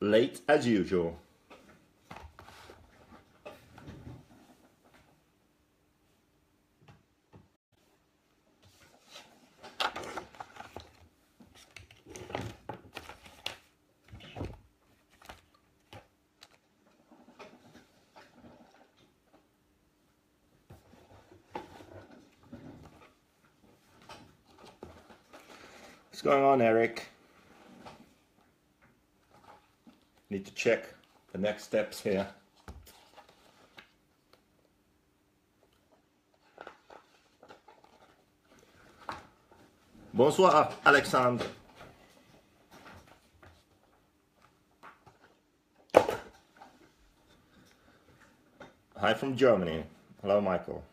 Late as usual. What's going on, Eric? Need to check the next steps here. Bonsoir, Alexandre. Hi from Germany. Hello, Michael.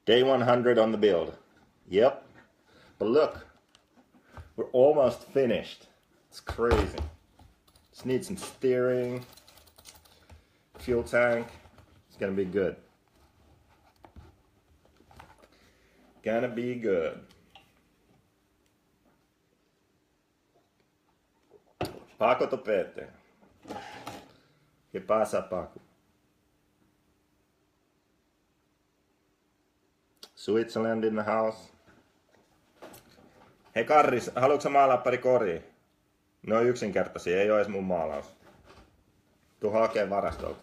Day 100 on the build. Yep. But look, we're almost finished. It's crazy. Just need some steering, fuel tank. It's gonna be good. Gonna be good. Paco Topete. ¿Qué pasa, Paco? Switzerland in the house. Hei Karris, haluatko maalaa pari koria? Ne on yksinkertaisia, ei oo edes mun maalaus. Tuu hakee varastolta.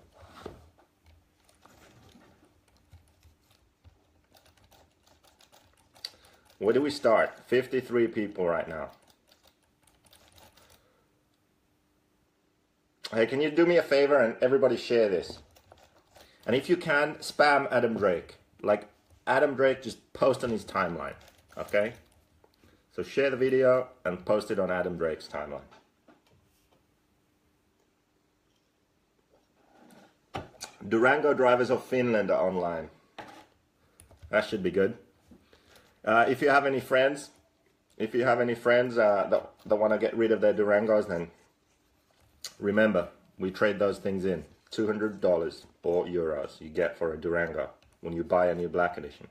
Where do we start? 53 people right now. Hey, can you do me a favor and everybody share this? And if you can, spam Adam Drake. Like, Adam Drake, just post on his timeline, okay? So share the video and post it on Adam Drake's timeline. Durango drivers of Finland are online. That should be good. If you have any friends, that want to get rid of their Durangos, then remember, we trade those things in. $200 or euros you get for a Durango when you buy a new Black Edition.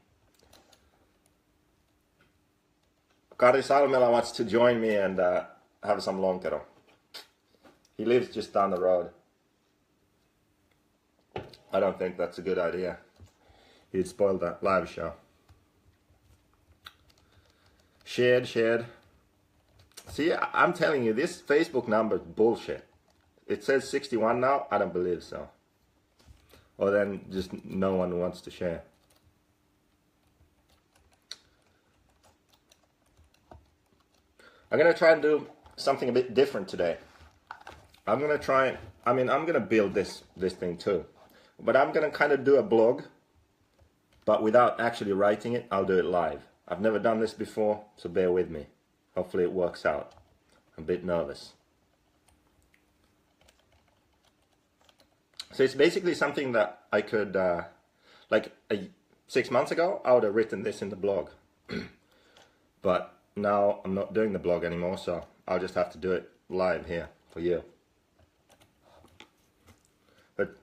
Kari Salmela wants to join me and have some lonkero. He lives just down the road. I don't think that's a good idea. He'd spoil that live show. Shared. See, I'm telling you, this Facebook number is bullshit. It says 61 now. I don't believe so. Or then just no one wants to share. I'm gonna try and do something a bit different today. I'm gonna build this thing too. But I'm gonna kind of do a blog, but without actually writing it. I'll do it live. I've never done this before, so bear with me. Hopefully it works out. I'm a bit nervous. So it's basically something that I could, 6 months ago, I would have written this in the blog. But now I'm not doing the blog anymore, so I'll just have to do it live here for you. But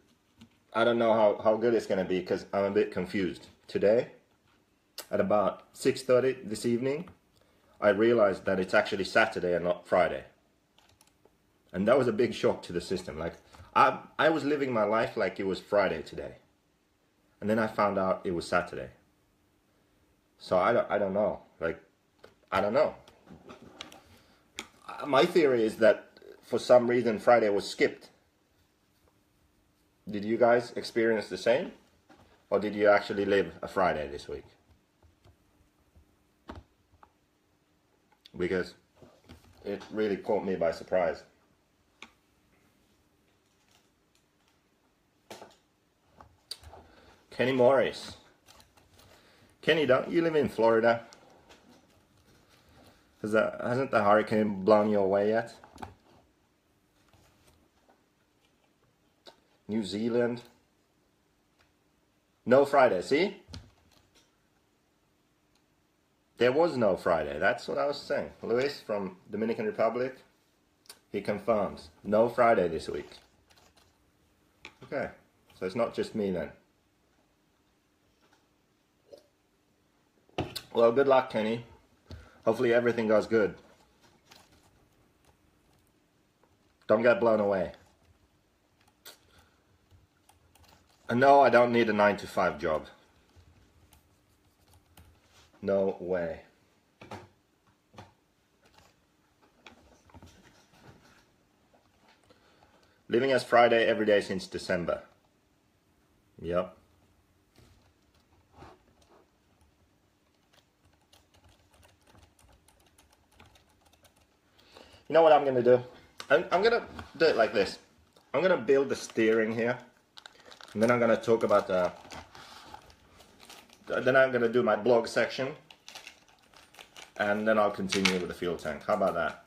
I don't know how good it's going to be because I'm a bit confused. Today, at about 6:30 this evening, I realized that it's actually Saturday and not Friday. And that was a big shock to the system. Like, I was living my life like it was Friday today. And then I found out it was Saturday. So I don't know. Like, I don't know. My theory is that for some reason Friday was skipped. Did you guys experience the same? Or did you actually live a Friday this week? Because it really caught me by surprise. Kenny Morris. Kenny, don't you live in Florida? Hasn't the hurricane blown you away yet? New Zealand. No Friday, see? There was no Friday, that's what I was saying. Luis from Dominican Republic, he confirms. No Friday this week. Okay, so it's not just me then. Well, good luck, Kenny. Hopefully everything goes good. Don't get blown away. And no, I don't need a 9-to-5 job. No way. Living as Friday every day since December. Yep. You know what I'm going to do? I'm going to do it like this. I'm going to build the steering here. And then I'm going to talk about the... Then I'm going to do my blog section. And then I'll continue with the fuel tank. How about that?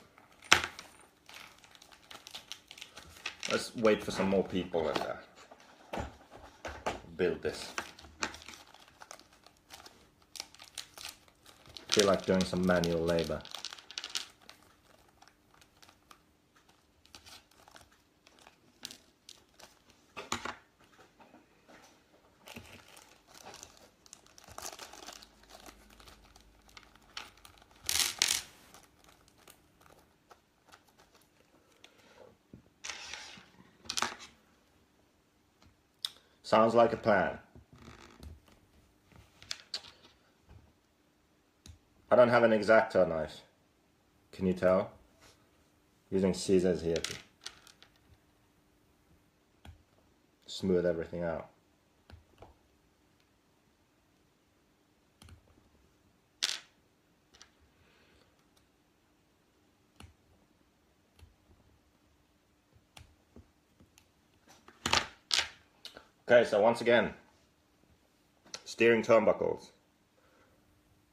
Let's wait for some more people and build this. I feel like doing some manual labor. Sounds like a plan. I don't have an X-Acto knife. Can you tell? Using scissors here to smooth everything out. Okay, so once again, steering turnbuckles.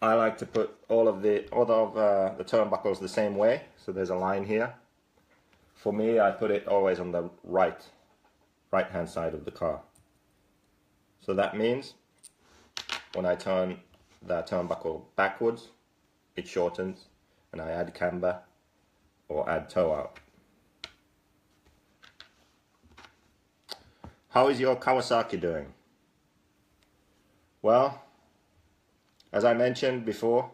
I like to put all of the turnbuckles the same way, so there's a line here. For me, I put it always on the right hand side of the car. So that means when I turn the turnbuckle backwards, it shortens, and I add camber or add toe out. How is your Kawasaki doing? Well, as I mentioned before,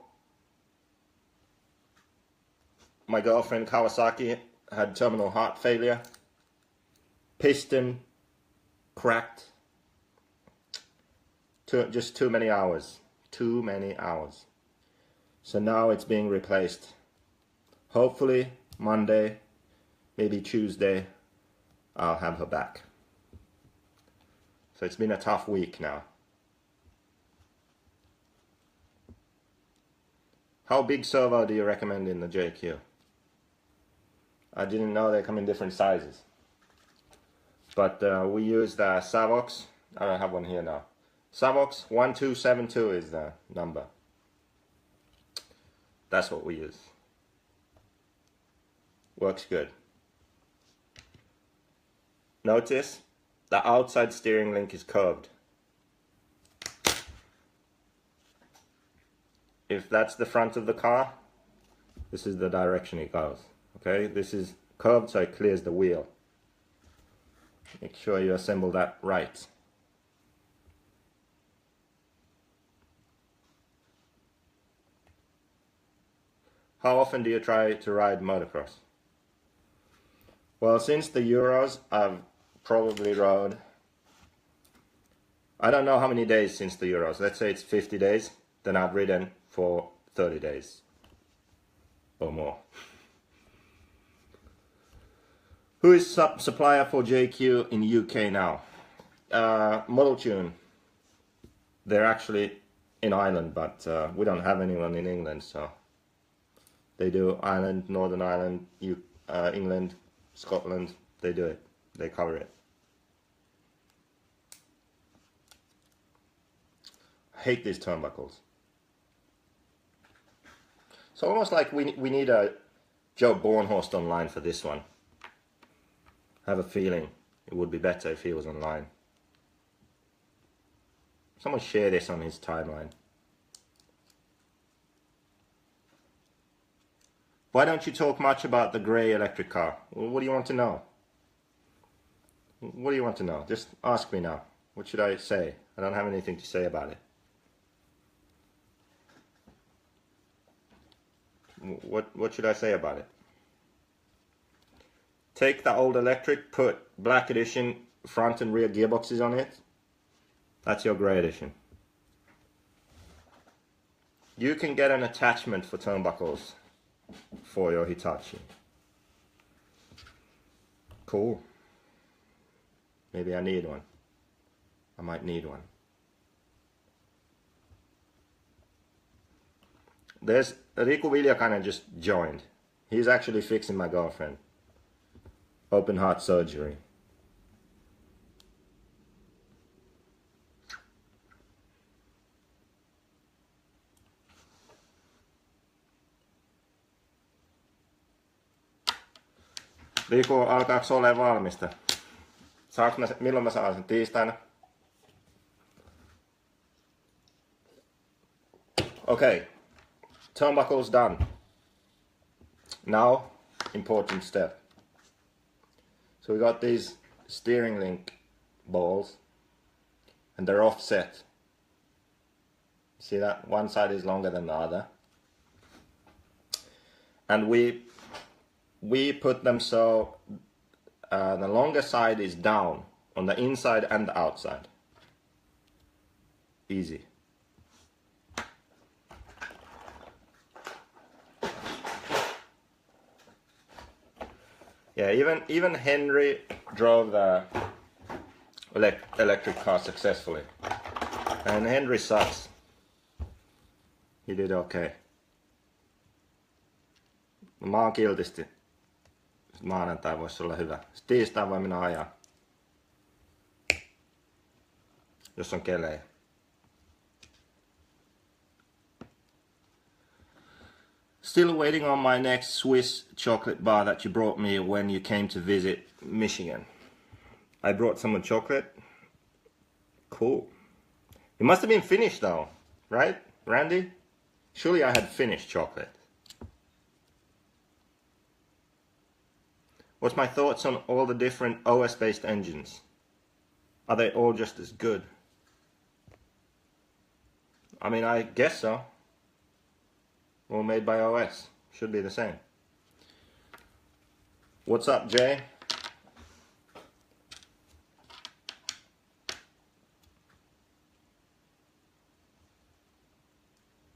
my girlfriend Kawasaki had terminal heart failure, piston cracked, just too many hours. So now it's being replaced. Hopefully Monday, maybe Tuesday, I'll have her back. So it's been a tough week now. How big servo do you recommend in the JQ? I didn't know they come in different sizes. But we use the Savox. I don't have one here now. Savox 1272 is the number. That's what we use. Works good. Notice the outside steering link is curved. If that's the front of the car, this is the direction it goes. Okay, this is curved so it clears the wheel. Make sure you assemble that right. How often do you try to ride motocross? Well, since the Euros, I've probably rode, I don't know how many days since the Euros. Let's say it's 50 days, then I've ridden for 30 days or more. Who is supplier for JQ in UK now? Model Tune. They're actually in Ireland, but we don't have anyone in England, so they do Ireland, Northern Ireland, England, Scotland. They do it. They cover it. I hate these turnbuckles. It's almost like we need a Joe Bornhorst online for this one. I have a feeling it would be better if he was online. Someone share this on his timeline. Why don't you talk much about the grey electric car? What do you want to know? What do you want to know? Just ask me now. What should I say? I don't have anything to say about it. What should I say about it? take the old electric, put black edition front and rear gearboxes on it. That's your grey edition. You can get an attachment for turnbuckles for your Hitachi. Cool. Maybe I need one. I might need one. There's Riku Viljakainen just joined. He's actually fixing my girlfriend. Open heart surgery. Riku, alkaako ole valmista? Milloin mä saan sen? Tiistaina? Okay. Turnbuckles done. Now, important step. So we got these steering link balls and they're offset. See that? One side is longer than the other. And we put them so the longer side is down on the inside and the outside. Easy. Yeah, even Henry drove the electric car successfully. And Henry sucks. He did okay. Mä oon kiltisti. Maanantai voisi olla hyvä. Tiistain voi minä ajaa. Jos on kelejä. Still waiting on my next Swiss chocolate bar that you brought me when you came to visit Michigan. I brought someone chocolate. Cool. It must have been Finnish though, right, Randy? Surely I had Finnish chocolate. What's my thoughts on all the different OS-based engines? Are they all just as good? I mean, I guess so. All made by OS. Should be the same. What's up, Jay?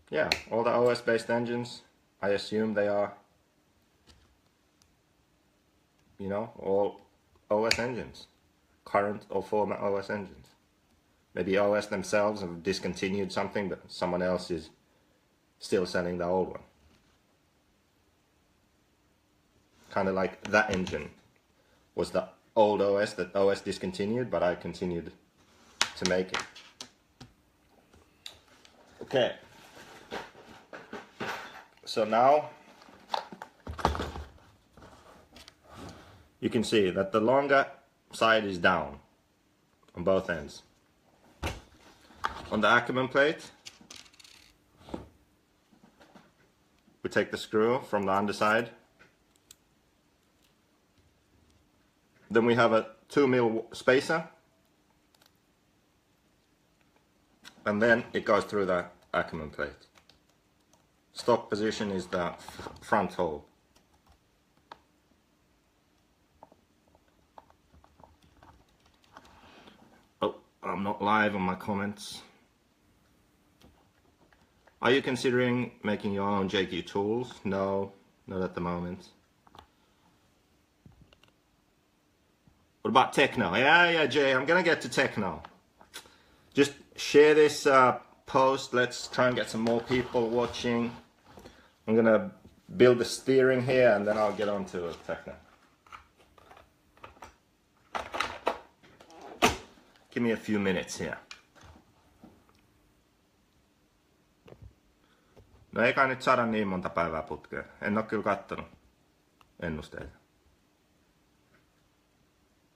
Yeah, all the OS-based engines, I assume they are, you know, all OS engines. Current or former OS engines. Maybe OS themselves have discontinued something, but someone else is still selling the old one. Kind of like that engine was the old OS that OS discontinued, but I continued to make it. Okay. So now you can see that the longer side is down on both ends. On the Ackerman plate, we take the screw from the underside. Then we have a 2mm spacer. And then it goes through the Ackerman plate. Stock position is the front hole. Oh, I'm not live on my comments. Are you considering making your own JQ tools? No, not at the moment. What about techno? Yeah, Jay, I'm gonna get to techno. Just share this post. Let's try and get some more people watching. I'm gonna build the steering here and then I'll get on to techno. Give me a few minutes here. No ei kai nyt saada niin monta päivää putkeen. En oo kyllä kattonut ennusteita.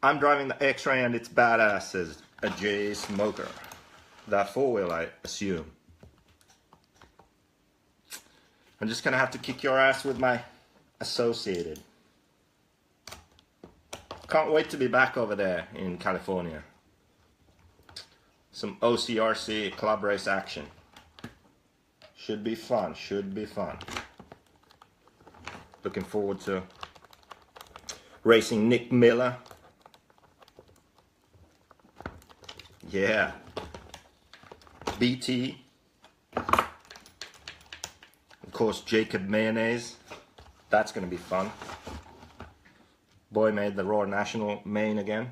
I'm driving the X-Ray and it's badass, says a J Smoker. That four-wheel, I assume. I'm just gonna have to kick your ass with my Associated. Can't wait to be back over there in California. Some OCRC club race action. Should be fun, should be fun. Looking forward to Racing Nick Miller. Yeah. BT. Of course, Jacob Mayonnaise. That's going to be fun. Boy made the Raw National main again.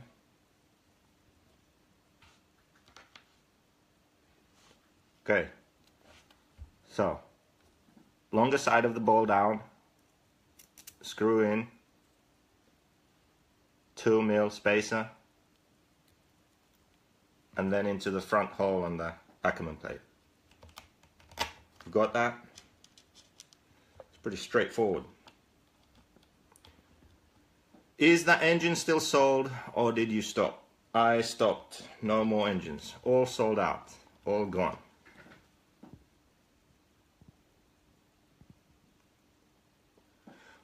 Okay. So, longer side of the ball down. Screw in. 2 mil spacer. And then into the front hole on the Ackerman plate. You got that? It's pretty straightforward. Is that engine still sold or did you stop? I stopped. No more engines. All sold out. All gone.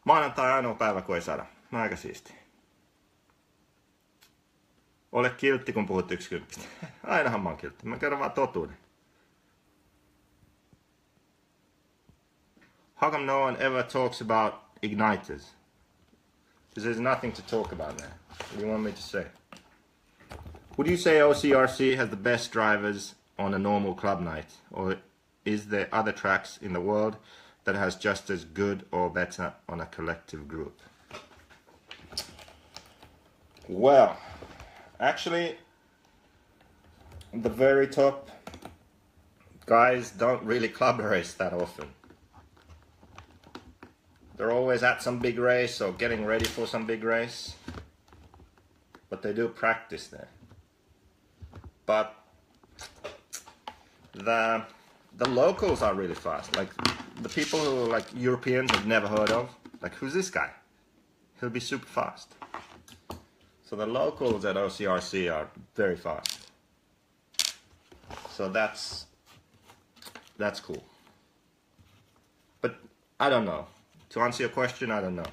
Maanantai ainoa päivä kun ei saada. Aika siistiä. Ole kiltti kun puhut 10. Ainahan mä oon kiltti. Mä kerron vaan totuuden. How come no one ever talks about igniters? Because there's nothing to talk about there. What do you want me to say? Would you say OCRC has the best drivers on a normal club night? Or is there other tracks in the world that has just as good or better on a collective group? Well, actually, the very top guys don't really club race that often. They're always at some big race or getting ready for some big race. But they do practice there. But the locals are really fast. Like the people who like Europeans have never heard of. Like, who's this guy? He'll be super fast. So the locals at OCRC are very fast. So that's cool. But I don't know. To answer your question, I don't know.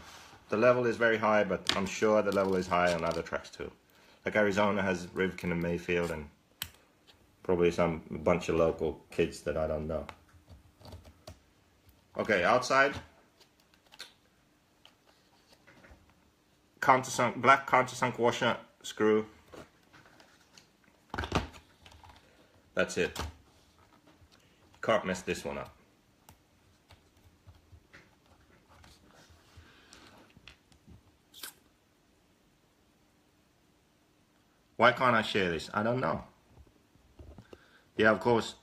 The level is very high, but I'm sure the level is high on other tracks too. Like Arizona has Rivkin and Mayfield and probably a bunch of local kids that I don't know. Okay, outside. Countersunk, black countersunk washer screw. That's it. Can't mess this one up. Why can't I share this? I don't know. Yeah, of course,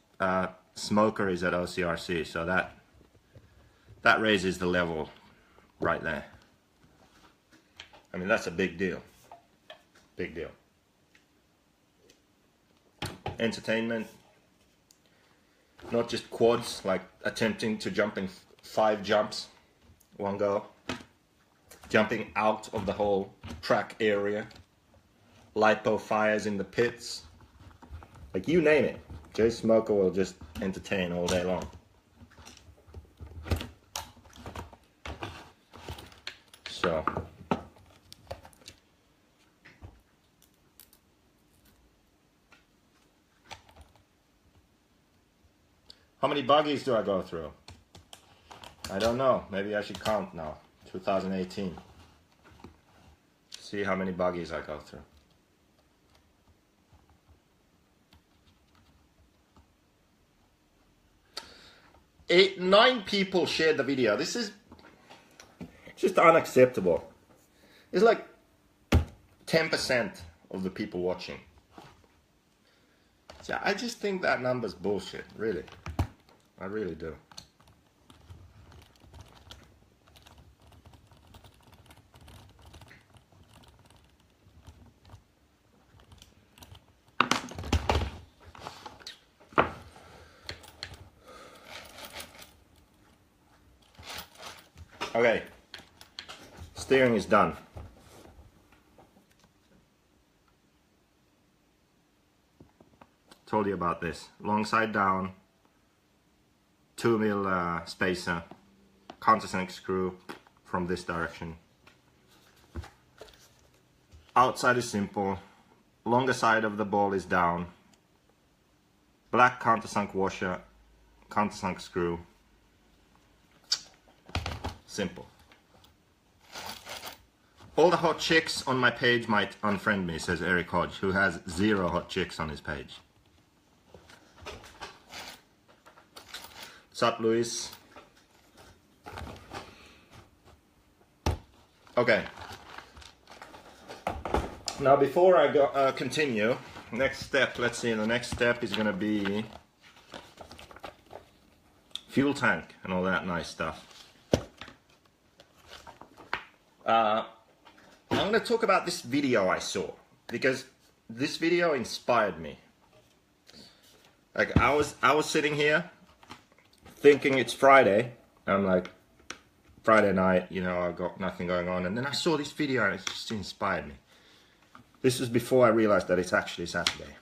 Smoker is at OCRC, so that raises the level right there. I mean, that's a big deal. Big deal. Entertainment. Not just quads, like attempting to jump in 5 jumps, one go. Jumping out of the whole track area. Lipo fires in the pits. Like, you name it. Jay Smoker will just entertain all day long. So. How many buggies do I go through? I don't know. Maybe I should count now. 2018. See how many buggies I go through. 9 people shared the video. This is just unacceptable. It's like 10% of the people watching. So I just think that number's bullshit, really. I really do. Okay, steering is done. Told you about this. Long side down, 2 mil spacer, countersunk screw from this direction. Outside is simple, longer side of the ball is down, black countersunk washer, countersunk screw. Simple. All the hot chicks on my page might unfriend me, says Eric Hodge, who has 0 hot chicks on his page. What's up, Luis? Okay. Now, before I go continue, next step, let's see, the next step is going to be Fueltank and all that nice stuff. I'm going to talk about this video I saw, because this video inspired me. Like, I was sitting here thinking it's Friday. I'm like, Friday night, you know, I've got nothing going on, and then I saw this video and it just inspired me. This was before I realized that it's actually Saturday.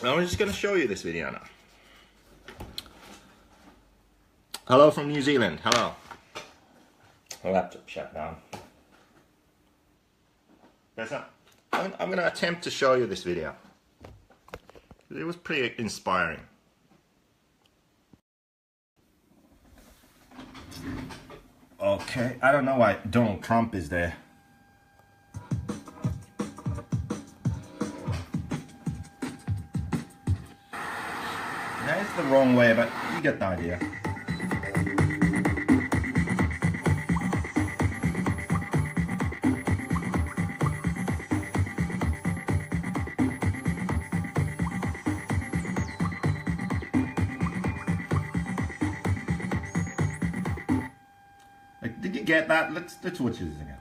Now I'm just going to show you this video now. Hello from New Zealand. Hello. My laptop shut down. I'm going to attempt to show you this video. It was pretty inspiring. Okay, I don't know why Donald Trump is there. That is the wrong way, but you get the idea. Like, did you get that? Let's watch this again.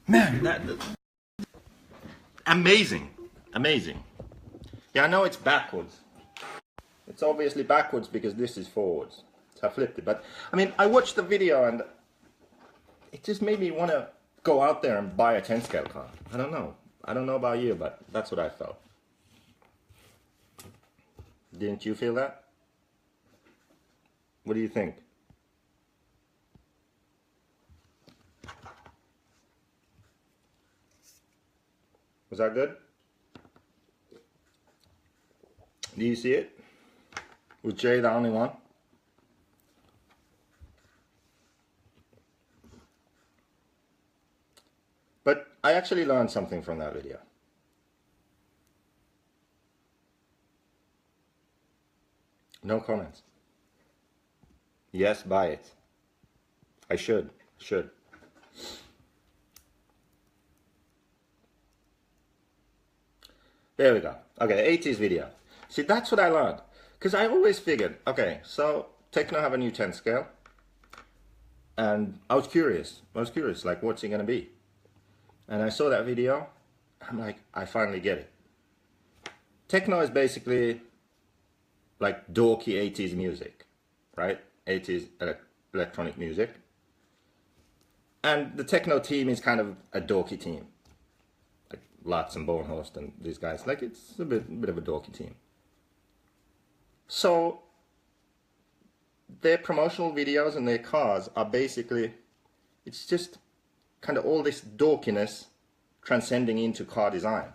Man, that amazing, amazing. Yeah, I know it's backwards. It's obviously backwards because this is forwards. So I flipped it. But I mean, I watched the video and it just made me want to go out there and buy a 10 scale car. I don't know. I don't know about you, but that's what I felt. Didn't you feel that? What do you think? Was that good? Do you see it? Was Jay the only one? But I actually learned something from that video. No comments. Yes, buy it. I should. There we go. Okay, 80s video. See, that's what I learned. Because I always figured, okay, so Techno have a new 10 scale. And I was curious, like, what's it going to be? And I saw that video. I'm like, I finally get it. Techno is basically like dorky 80s music, right? 80s electronic music. And the Techno team is kind of a dorky team. Lutz and Bornhorst and these guys, like, it's a bit of a dorky team. So their promotional videos and their cars are basically, it's just kind of all this dorkiness transcending into car design.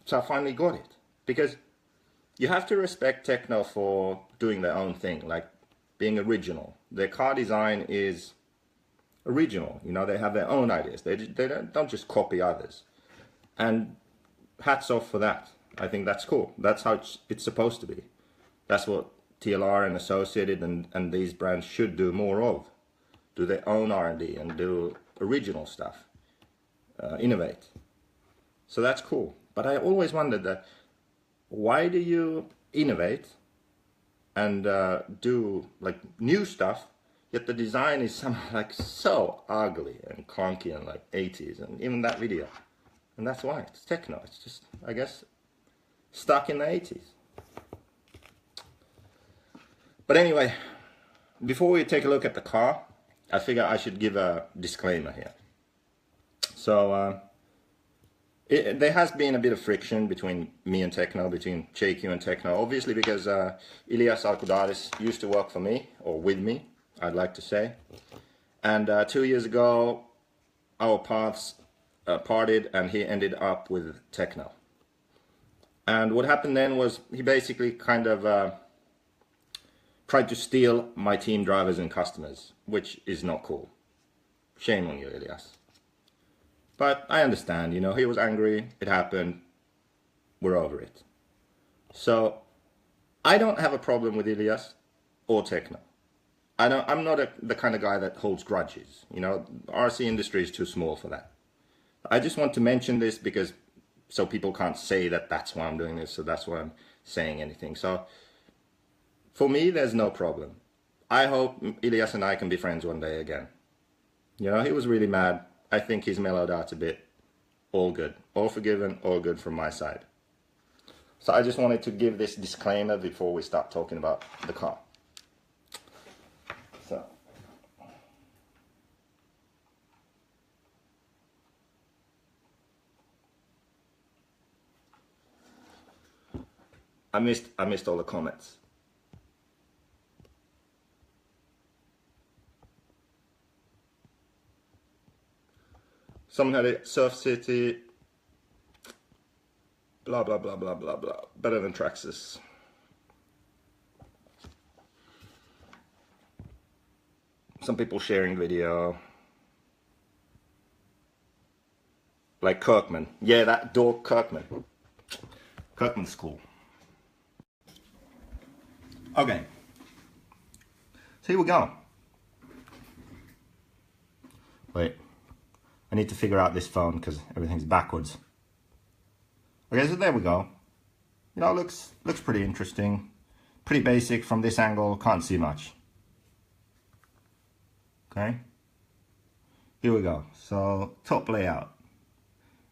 So I finally got it, because you have to respect Techno for doing their own thing, like being original. Their car design is original, you know, they have their own ideas. They don't just copy others. And hats off for that. I think that's cool. That's how it's supposed to be. That's what TLR and Associated and these brands should do more of. Do their own R&D and do original stuff. Innovate. So that's cool. But I always wondered that, why do you innovate and do like new stuff, yet the design is somehow like so ugly and clunky and like 80s, and even that video. And that's why, it's Techno. It's just, I guess, stuck in the 80s. But anyway, before we take a look at the car, I figure I should give a disclaimer here. So there has been a bit of friction between me and Techno, between JQ and Techno, obviously because Ilias Alkudadis used to work for me, or with me, I'd like to say. And 2 years ago, our paths parted and he ended up with Techno. And what happened then was he basically kind of tried to steal my team drivers and customers, which is not cool. Shame on you, Ilias. But I understand, you know, he was angry, it happened, we're over it. So I don't have a problem with Ilias or Techno. I'm not the kind of guy that holds grudges. You know, RC industry is too small for that. I just want to mention this because so people can't say that that's why I'm doing this, so that's why I'm saying anything. So for me, there's no problem. I hope Ilias and I can be friends one day again. You know, he was really mad. I think he's mellowed out a bit. All good. All forgiven, all good from my side. So I just wanted to give this disclaimer before we start talking about the car. So. I missed all the comments. Someone had it, Surf City, blah, blah, blah, blah, blah, blah. Better than Traxxas. Some people sharing video. Like Kirkman. Yeah, that dog Kirkman. Kirkman's cool. Okay. So here we go. Wait. I need to figure out this phone because everything's backwards. Okay, so there we go. You know, looks pretty interesting. Pretty basic from this angle, can't see much. Okay. Here we go. So, top layout.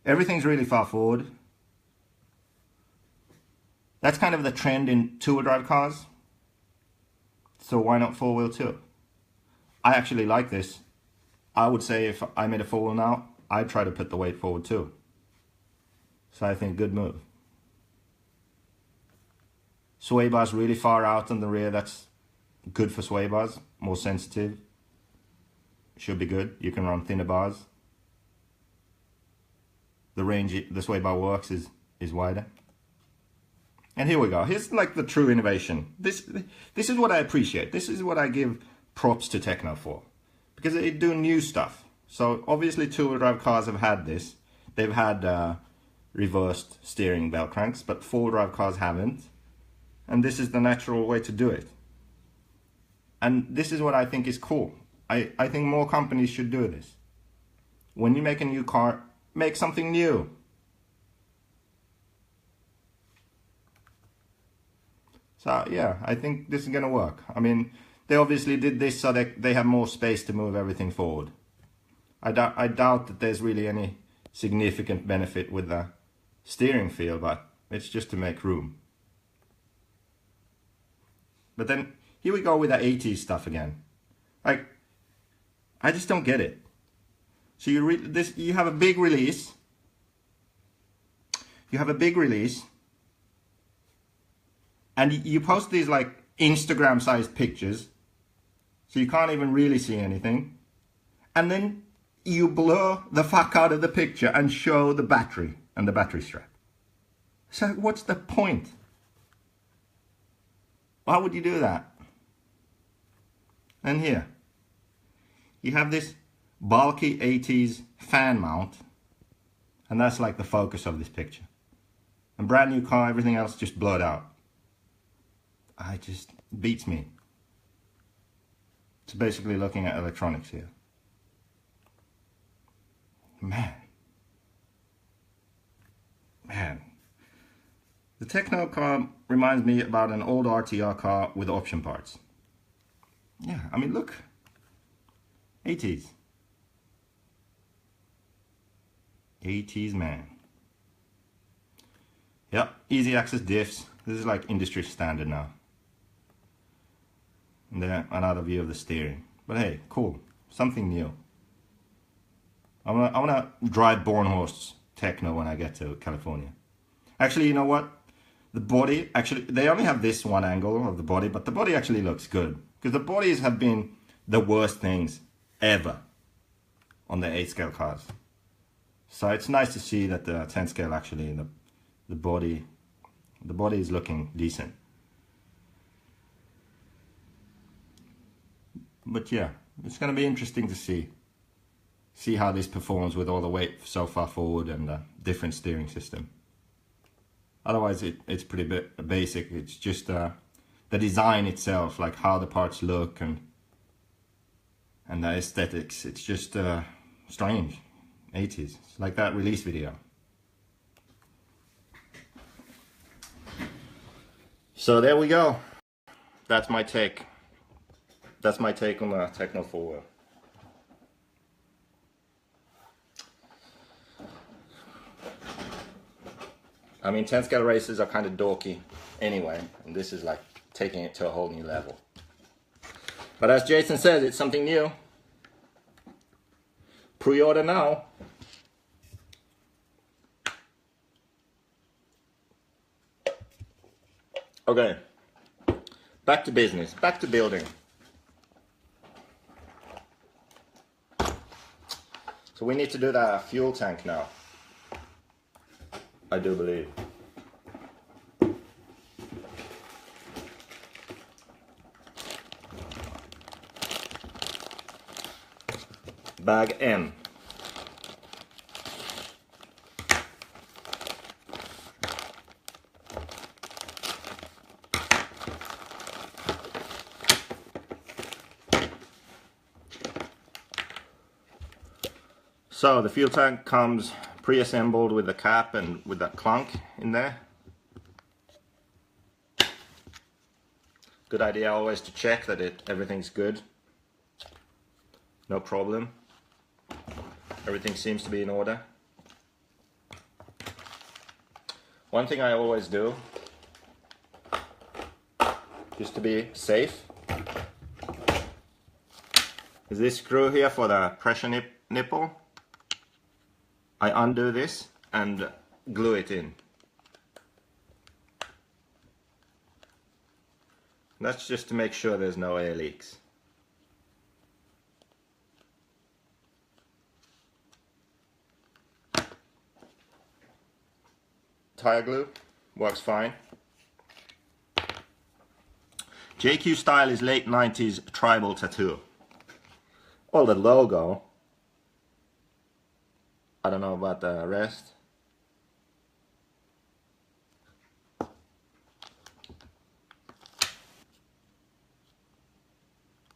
Everything's really far forward. That's kind of the trend in two-wheel drive cars. So why not four-wheel too? I actually like this. I would say if I made a four-wheel now, I'd try to put the weight forward too. So I think good move. Sway bars really far out on the rear. That's good for sway bars. More sensitive. Should be good. You can run thinner bars. The range the sway bar works is wider. And here we go. Here's like the true innovation. This is what I appreciate. This is what I give props to Techno for. Because they do new stuff. So obviously two-wheel drive cars have had this. They've had reversed steering belt cranks, but four-wheel drive cars haven't. And this is the natural way to do it. And this is what I think is cool. I think more companies should do this. When you make a new car, make something new. So yeah, I think this is gonna work. I mean, they obviously did this so that they have more space to move everything forward. I doubt that there's really any significant benefit with the steering feel, but it's just to make room. But then here we go with the 80s stuff again. Like, I just don't get it. So you have a big release. You have a big release. And you post these like Instagram-sized pictures. So you can't even really see anything. And then you blur the fuck out of the picture and show the battery and the battery strap. So what's the point? Why would you do that? And here, you have this bulky 80s fan mount. And that's like the focus of this picture. And brand new car, everything else just blurred out. It just beats me. It's basically looking at electronics here. Man. The Techno car reminds me about an old RTR car with option parts. Yeah, I mean, look. 80s. 80s, man. Yep, easy access diffs. This is like industry standard now. And then another view of the steering. But hey, cool. Something new. I wanna drive Bornhorst techno when I get to California. Actually, you know what? The body, actually, they only have this one angle of the body, but the body actually looks good. Because the bodies have been the worst things ever on the 8 scale cars. So it's nice to see that the 10 scale actually, the body is looking decent. But yeah, it's going to be interesting to see how this performs with all the weight so far forward and the different steering system. Otherwise, it's pretty basic. It's just the design itself, like how the parts look and the aesthetics. It's just strange. 80s. It's like that release video. So there we go. That's my take. That's my take on the Techno 4-wheel. I mean, 10 scale races are kind of dorky anyway, and this is like taking it to a whole new level. But as Jason says, it's something new. Pre-order now. Okay, back to business, back to building. So we need to do the fuel tank now, I do believe. Bag M. So the fuel tank comes pre-assembled with the cap and with that clunk in there. Good idea always to check that everything's good. No problem. Everything seems to be in order. One thing I always do, just to be safe, is this screw here for the pressure nipple. I undo this and glue it in. That's just to make sure there's no air leaks. Tire glue works fine. JQ style is late 90s tribal tattoo. Well, the logo, I don't know about the rest.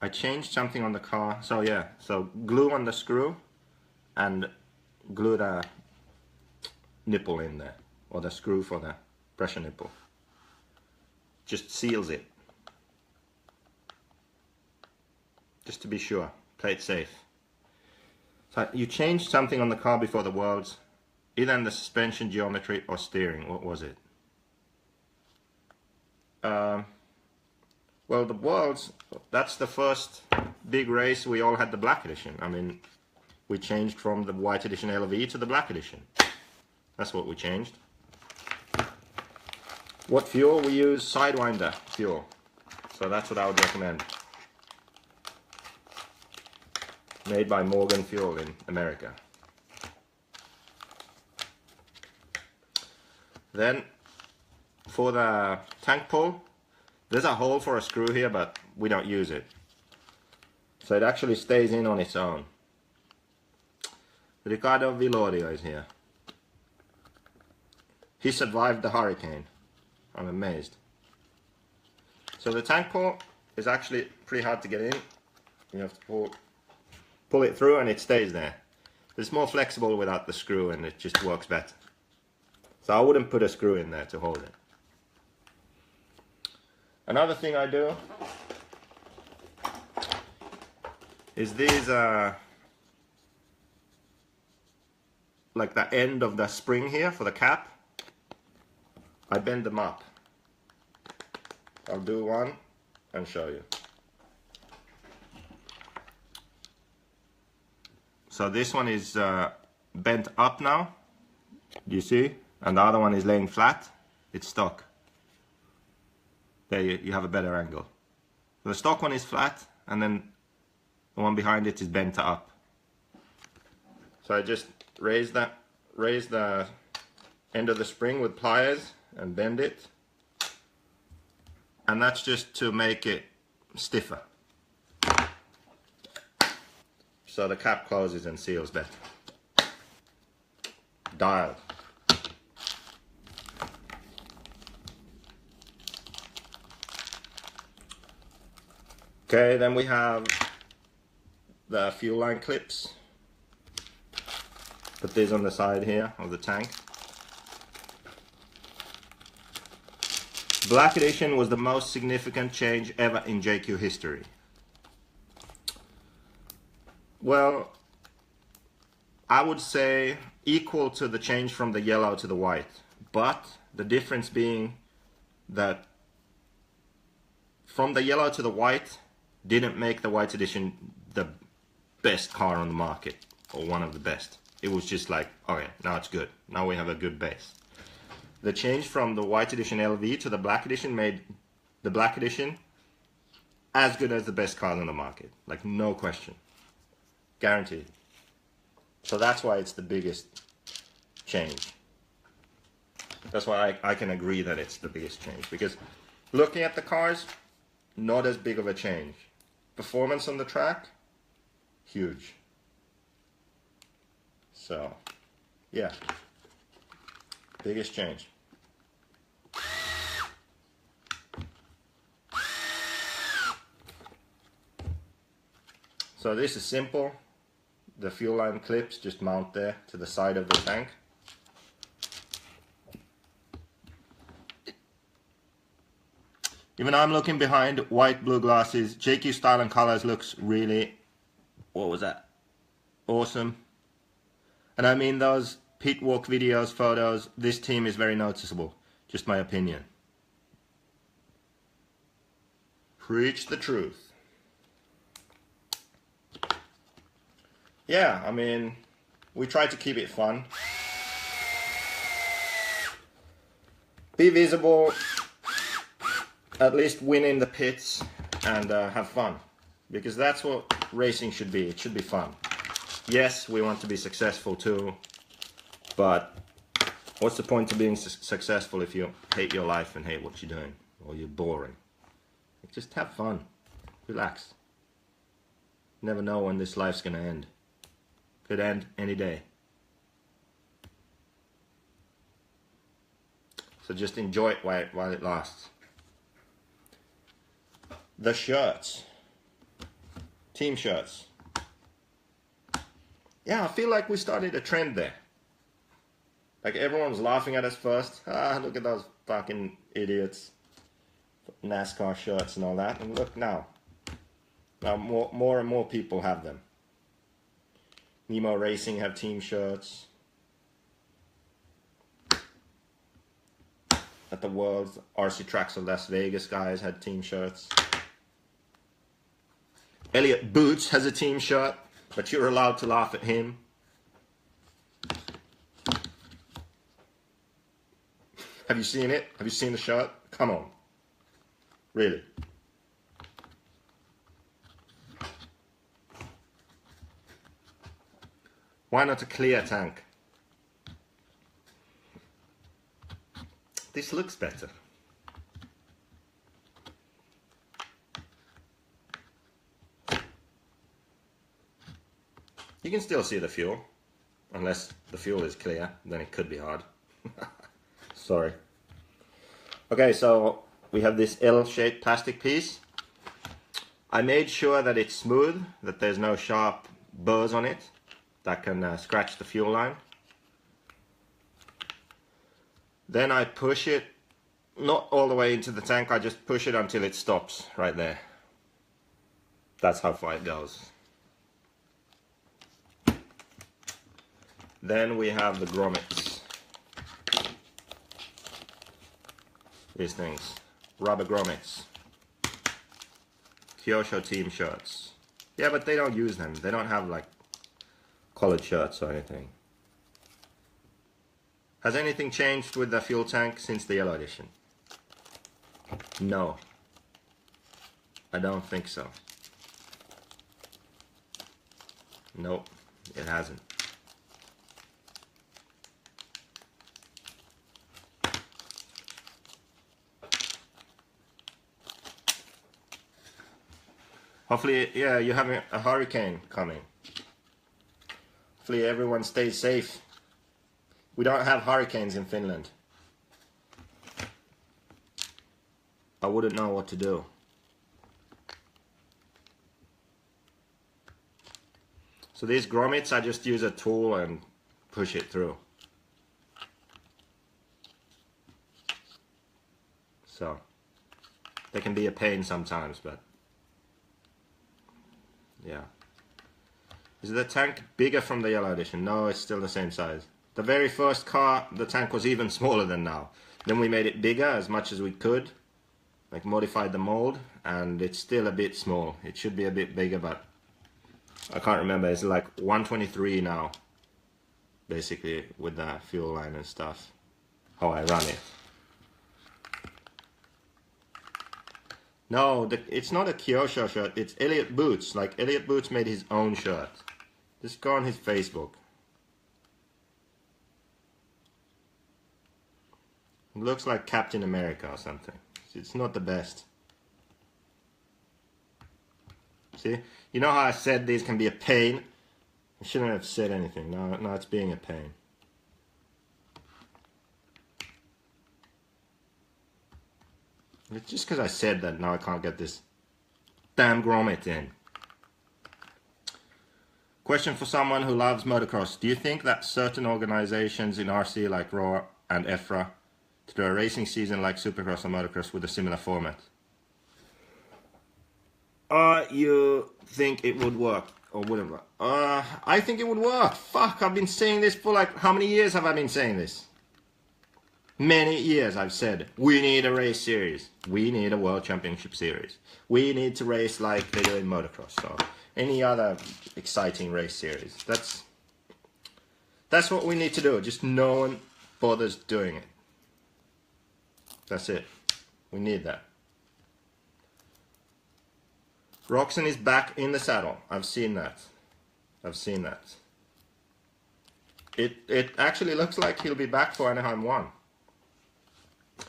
I changed something on the car, so yeah, so glue on the screw and glue the nipple in there, or the screw for the pressure nipple. Just seals it. Just to be sure, play it safe. So you changed something on the car before the Worlds, either in the suspension geometry or steering. What was it? Well, the Worlds, that's the first big race we all had the black edition. I mean, we changed from the white edition LV to the black edition. That's what we changed. What fuel? We use Sidewinder fuel. So that's what I would recommend. Made by Morgan Fuel in America. Then for the tank pull, there's a hole for a screw here, but we don't use it. So it actually stays in on its own. Ricardo Vilorio is here. He survived the hurricane. I'm amazed. So the tank pull is actually pretty hard to get in. You have to pull it through and it stays there. It's more flexible without the screw and it just works better. So I wouldn't put a screw in there to hold it. Another thing I do is these like the end of the spring here for the cap. I bend them up. I'll do one and show you. So So this one is bent up now, do you see? And the other one is laying flat, it's stock. There you have a better angle. The stock one is flat, and then the one behind it is bent up. So I just raise the end of the spring with pliers and bend it. And that's just to make it stiffer. So the cap closes and seals better. Dialed. Okay, then we have the fuel line clips. Put these on the side here of the tank. Black Edition was the most significant change ever in JQ history. Well, I would say equal to the change from the yellow to the white, but the difference being that from the yellow to the white didn't make the white edition the best car on the market, or one of the best. It was just like, okay, now it's good. Now we have a good base. The change from the white edition LV to the black edition made the black edition as good as the best car on the market. Like, no question. Guaranteed. So that's why it's the biggest change. That's why I can agree that it's the biggest change. Because looking at the cars, not as big of a change. Performance on the track, huge. So, yeah. Biggest change. So this is simple. The fuel line clips just mount there to the side of the tank. Even I'm looking behind white blue glasses. JQ Style and Colors looks really, what was that? Awesome. And I mean those pit walk videos, photos, this team is very noticeable. Just my opinion. Preach the truth. Yeah, I mean, we try to keep it fun. Be visible, at least win in the pits, and have fun. Because that's what racing should be. It should be fun. Yes, we want to be successful too, but what's the point of being successful if you hate your life and hate what you're doing, or you're boring? Just have fun. Relax. Never know when this life's gonna end. Could end any day. So just enjoy it while it lasts. The shirts. Team shirts. Yeah, I feel like we started a trend there. Like everyone was laughing at us first. Ah, look at those fucking idiots. NASCAR shirts and all that. And look now. Now more and more people have them. Nemo Racing have team shirts. At the World RC Tracks of Las Vegas guys had team shirts. Elliot Boots has a team shirt, but you're allowed to laugh at him. Have you seen it? Have you seen the shirt? Come on. Really. Why not a clear tank? This looks better. You can still see the fuel, unless the fuel is clear, then it could be hard. Sorry. Okay, so we have this L-shaped plastic piece. I made sure that it's smooth, that there's no sharp burrs on it that can scratch the fuel line. Then I push it, not all the way into the tank, I just push it until it stops right there. That's how far it goes. Then we have the grommets. These things, rubber grommets. Kyosho team shirts. Yeah, but they don't use them. They don't have like collared shirts or anything. Has anything changed with the fuel tank since the yellow edition? No, I don't think so. Nope, it hasn't. Hopefully, yeah, you have a hurricane coming. Hopefully everyone stays safe. We don't have hurricanes in Finland. I wouldn't know what to do. So these grommets, I just use a tool and push it through. So they can be a pain sometimes, but yeah. Is the tank bigger from the yellow edition? No, it's still the same size. The very first car, the tank was even smaller than now. Then we made it bigger as much as we could, like modified the mold, and it's still a bit small. It should be a bit bigger, but I can't remember. It's like 123 now, basically, with the fuel line and stuff, how I run it. No, it's not a Kyosho shirt, it's Elliot Boots. Like, Elliot Boots made his own shirt. Just go on his Facebook. It looks like Captain America or something. It's not the best. See? You know how I said these can be a pain? I shouldn't have said anything. Now it's being a pain. It's just because I said that now I can't get this damn grommet in. Question for someone who loves motocross. Do you think that certain organizations in RC like ROA and EFRA to do a racing season like Supercross or motocross with a similar format? You think it would work or wouldn't work? I think it would work. Fuck, I've been saying this for like, how many years have I been saying this? Many years I've said, we need a race series. We need a World Championship series. We need to race like they do in motocross or any other exciting race series. That's what we need to do. Just no one bothers doing it. That's it. We need that. Roxon is back in the saddle. I've seen that. I've seen that. It actually looks like he'll be back for Anaheim 1.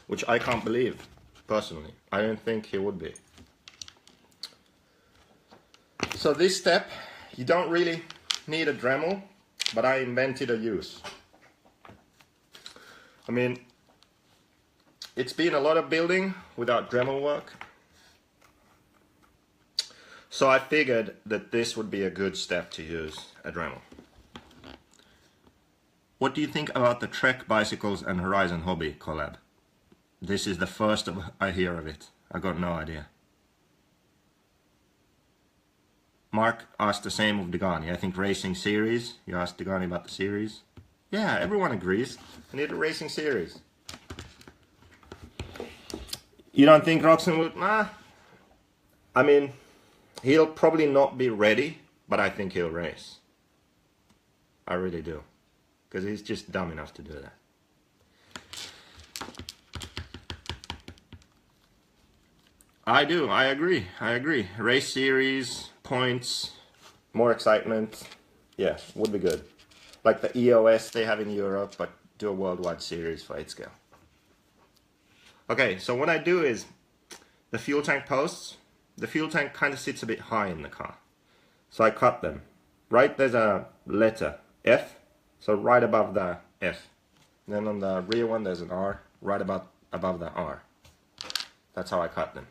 Which I can't believe, personally. I don't think he would be. So this step, you don't really need a Dremel, but I invented a use. I mean, it's been a lot of building without Dremel work. So I figured that this would be a good step to use a Dremel. What do you think about the Trek Bicycles and Horizon Hobby collab? This is the first I hear of it. I got no idea. Mark asked the same of Degani. I think racing series. You asked Degani about the series. Yeah, everyone agrees. I need a racing series. You don't think Roxon would? Nah. I mean, he'll probably not be ready, but I think he'll race. I really do. Because he's just dumb enough to do that. I do, I agree. Race series, points, more excitement. Yeah, would be good. Like the EOS they have in Europe, but do a worldwide series for 8 scale. Okay, so what I do is, the fuel tank posts, the fuel tank kind of sits a bit high in the car. So I cut them. Right, there's a letter, F, so right above the F. And then on the rear one there's an R, right above the R. That's how I cut them.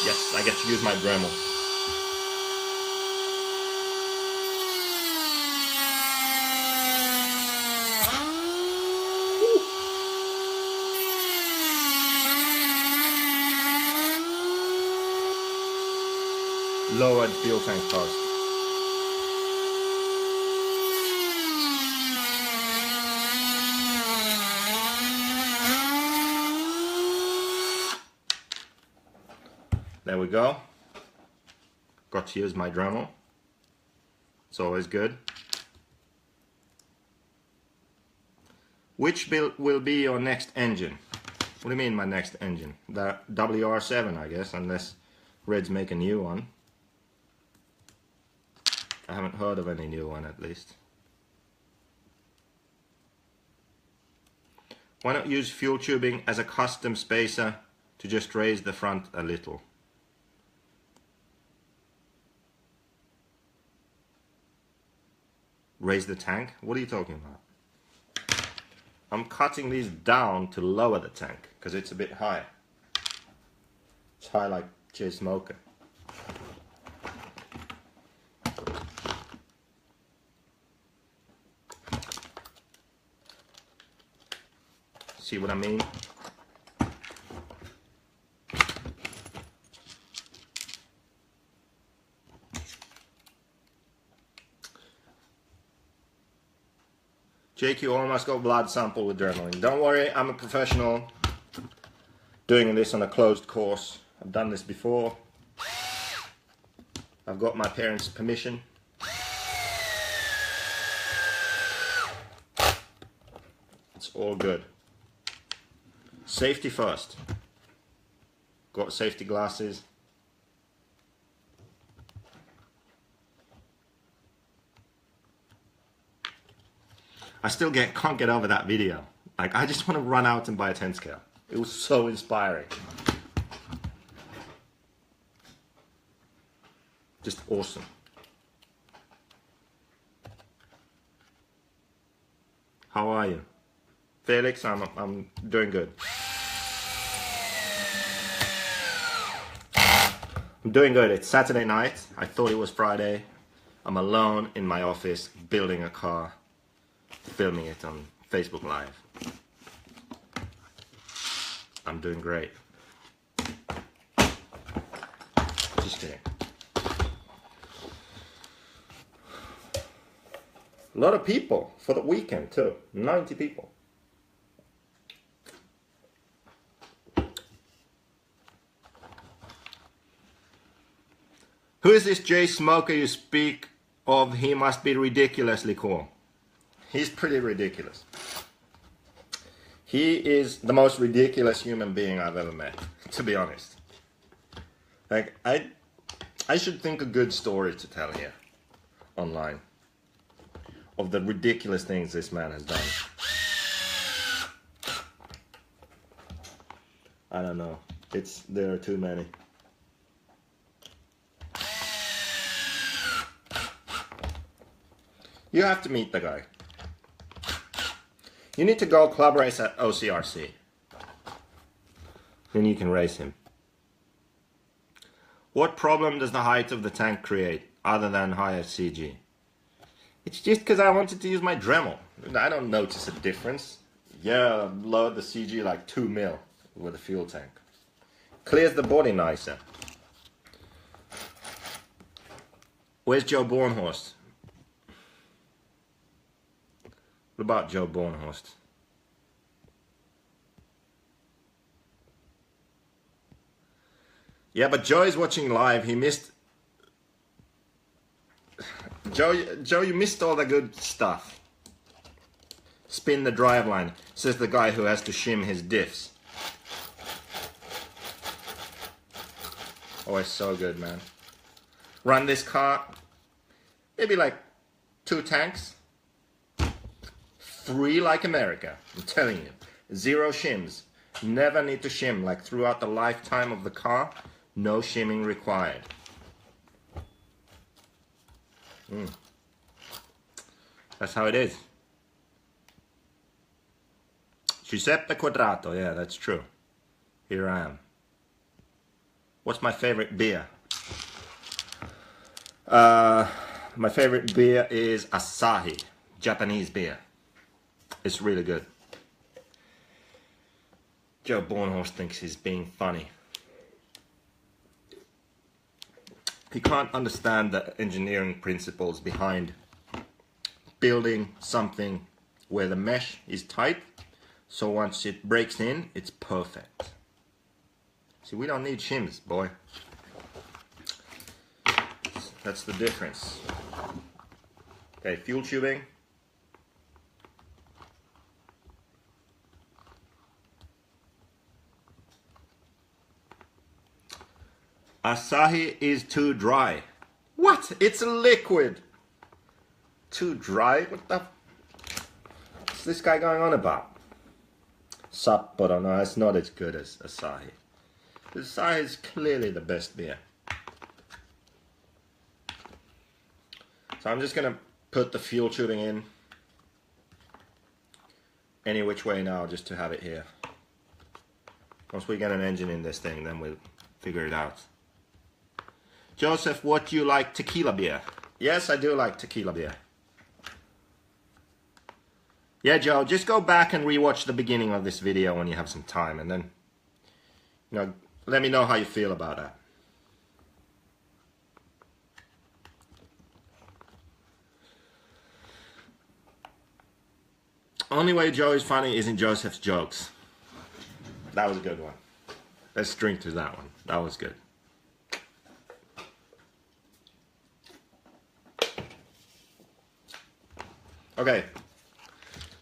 Yes, I get to use my Dremel. Lowered fuel tank post. There we go. Got to use my Dremel. It's always good. Which will be your next engine? What do you mean my next engine? The WR7, I guess, unless Red's make a new one. I haven't heard of any new one, at least. Why not use fuel tubing as a custom spacer to just raise the front a little? Raise the tank? What are you talking about? I'm cutting these down to lower the tank because it's a bit high. It's high like Jay Smoker. See what I mean? JQ almost got blood sample with journaling. Don't worry, I'm a professional doing this on a closed course. I've done this before. I've got my parents' permission. It's all good. Safety first. Got safety glasses. I still can't get over that video. Like, I just want to run out and buy a 10 scale. It was so inspiring. Just awesome. How are you? Felix, I'm doing good. I'm doing good. It's Saturday night. I thought it was Friday. I'm alone in my office building a car, filming it on Facebook Live. I'm doing great. Just kidding. A lot of people for the weekend too. 90 people. Who is this Jay Smoker you speak of? He must be ridiculously cool. He's pretty ridiculous. He is the most ridiculous human being I've ever met, to be honest. Like, I should think a good story to tell here online of the ridiculous things this man has done. I don't know. There are too many. You have to meet the guy. You need to go club race at OCRC. Then you can race him. What problem does the height of the tank create, other than higher CG? It's just because I wanted to use my Dremel. I don't notice a difference. Yeah, load the CG like 2 mil with a fuel tank. Clears the body nicer. Where's Joe Bornhorst? What about Joe Bornhorst? Yeah, but Joe is watching live. He missed... Joe, you missed all the good stuff. Spin the driveline, says the guy who has to shim his diffs. Oh, it's so good, man. Run this car, maybe like 2 tanks. 3 like America, I'm telling you. 0 shims. Never need to shim, like throughout the lifetime of the car, no shimming required. That's how it is. Giuseppe Quadrato, yeah, that's true. Here I am. What's my favorite beer? My favorite beer is Asahi, Japanese beer. It's really good. Joe Bornhorst thinks he's being funny. He can't understand the engineering principles behind building something where the mesh is tight, so once it breaks in, it's perfect. See, we don't need shims, boy. That's the difference. Okay, fuel tubing. Asahi is too dry. What? It's a liquid. Too dry? What the? What's this guy going on about? Sapporo, no, it's not as good as Asahi. Asahi is clearly the best beer. So I'm just gonna put the fuel tubing in any which way now, just to have it here. Once we get an engine in this thing, then we'll figure it out. Joseph, what do you like tequila beer? Yes, I do like tequila beer. Yeah, Joe, just go back and rewatch the beginning of this video when you have some time, and then, you know, let me know how you feel about that. Only way Joe is funny is in Joseph's jokes. That was a good one. Let's drink to that one. That was good. Okay.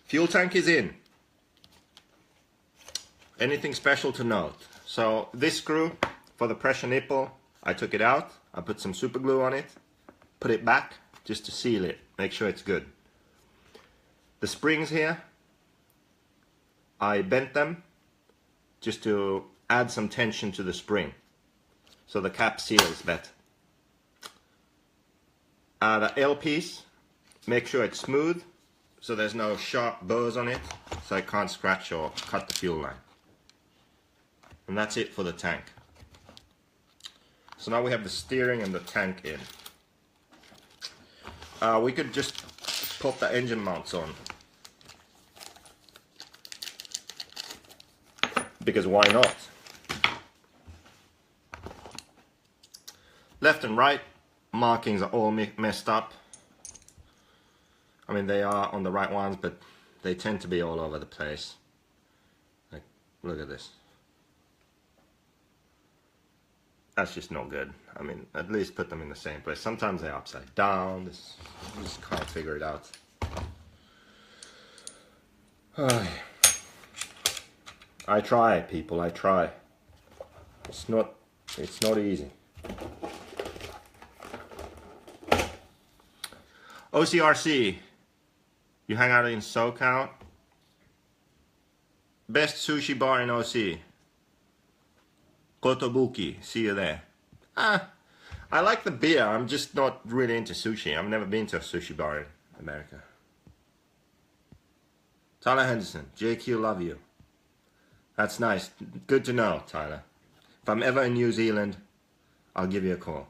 Fuel tank is in. Anything special to note? So this screw for the pressure nipple, I took it out. I put some super glue on it. Put it back just to seal it. Make sure it's good. The springs here, I bent them just to add some tension to the spring so the cap seals better. The L piece, make sure it's smooth so there's no sharp burrs on it so I can't scratch or cut the fuel line. And that's it for the tank. So now we have the steering and the tank in. We could just pop the engine mounts on. Because why not? Left and right markings are all messed up. I mean, they are on the right ones, but they tend to be all over the place. Like, look at this. That's just no good. I mean, at least put them in the same place. Sometimes they're upside down. You just can't figure it out. I try, people, I try. It's not easy. OCRC, you hang out in SoCal? Best sushi bar in OC. Kotobuki, see you there. I like the beer, I'm just not really into sushi. I've never been to a sushi bar in America. Tyler Henderson, JQ, love you. That's nice. Good to know, Tyler. If I'm ever in New Zealand, I'll give you a call.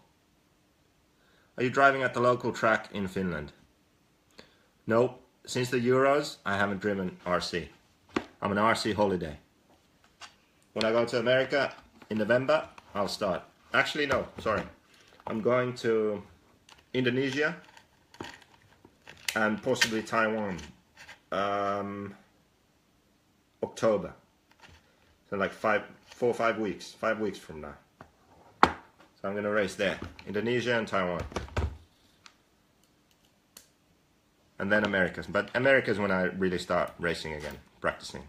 Are you driving at the local track in Finland? Nope. Since the Euros, I haven't driven RC. I'm an RC holiday. When I go to America in November, I'll start. Actually, no, sorry. I'm going to Indonesia and possibly Taiwan. October. So like 4 or 5 weeks. 5 weeks from now. So I'm going to race there. Indonesia and Taiwan. And then Americas. But Americas when I really start racing again. Practicing.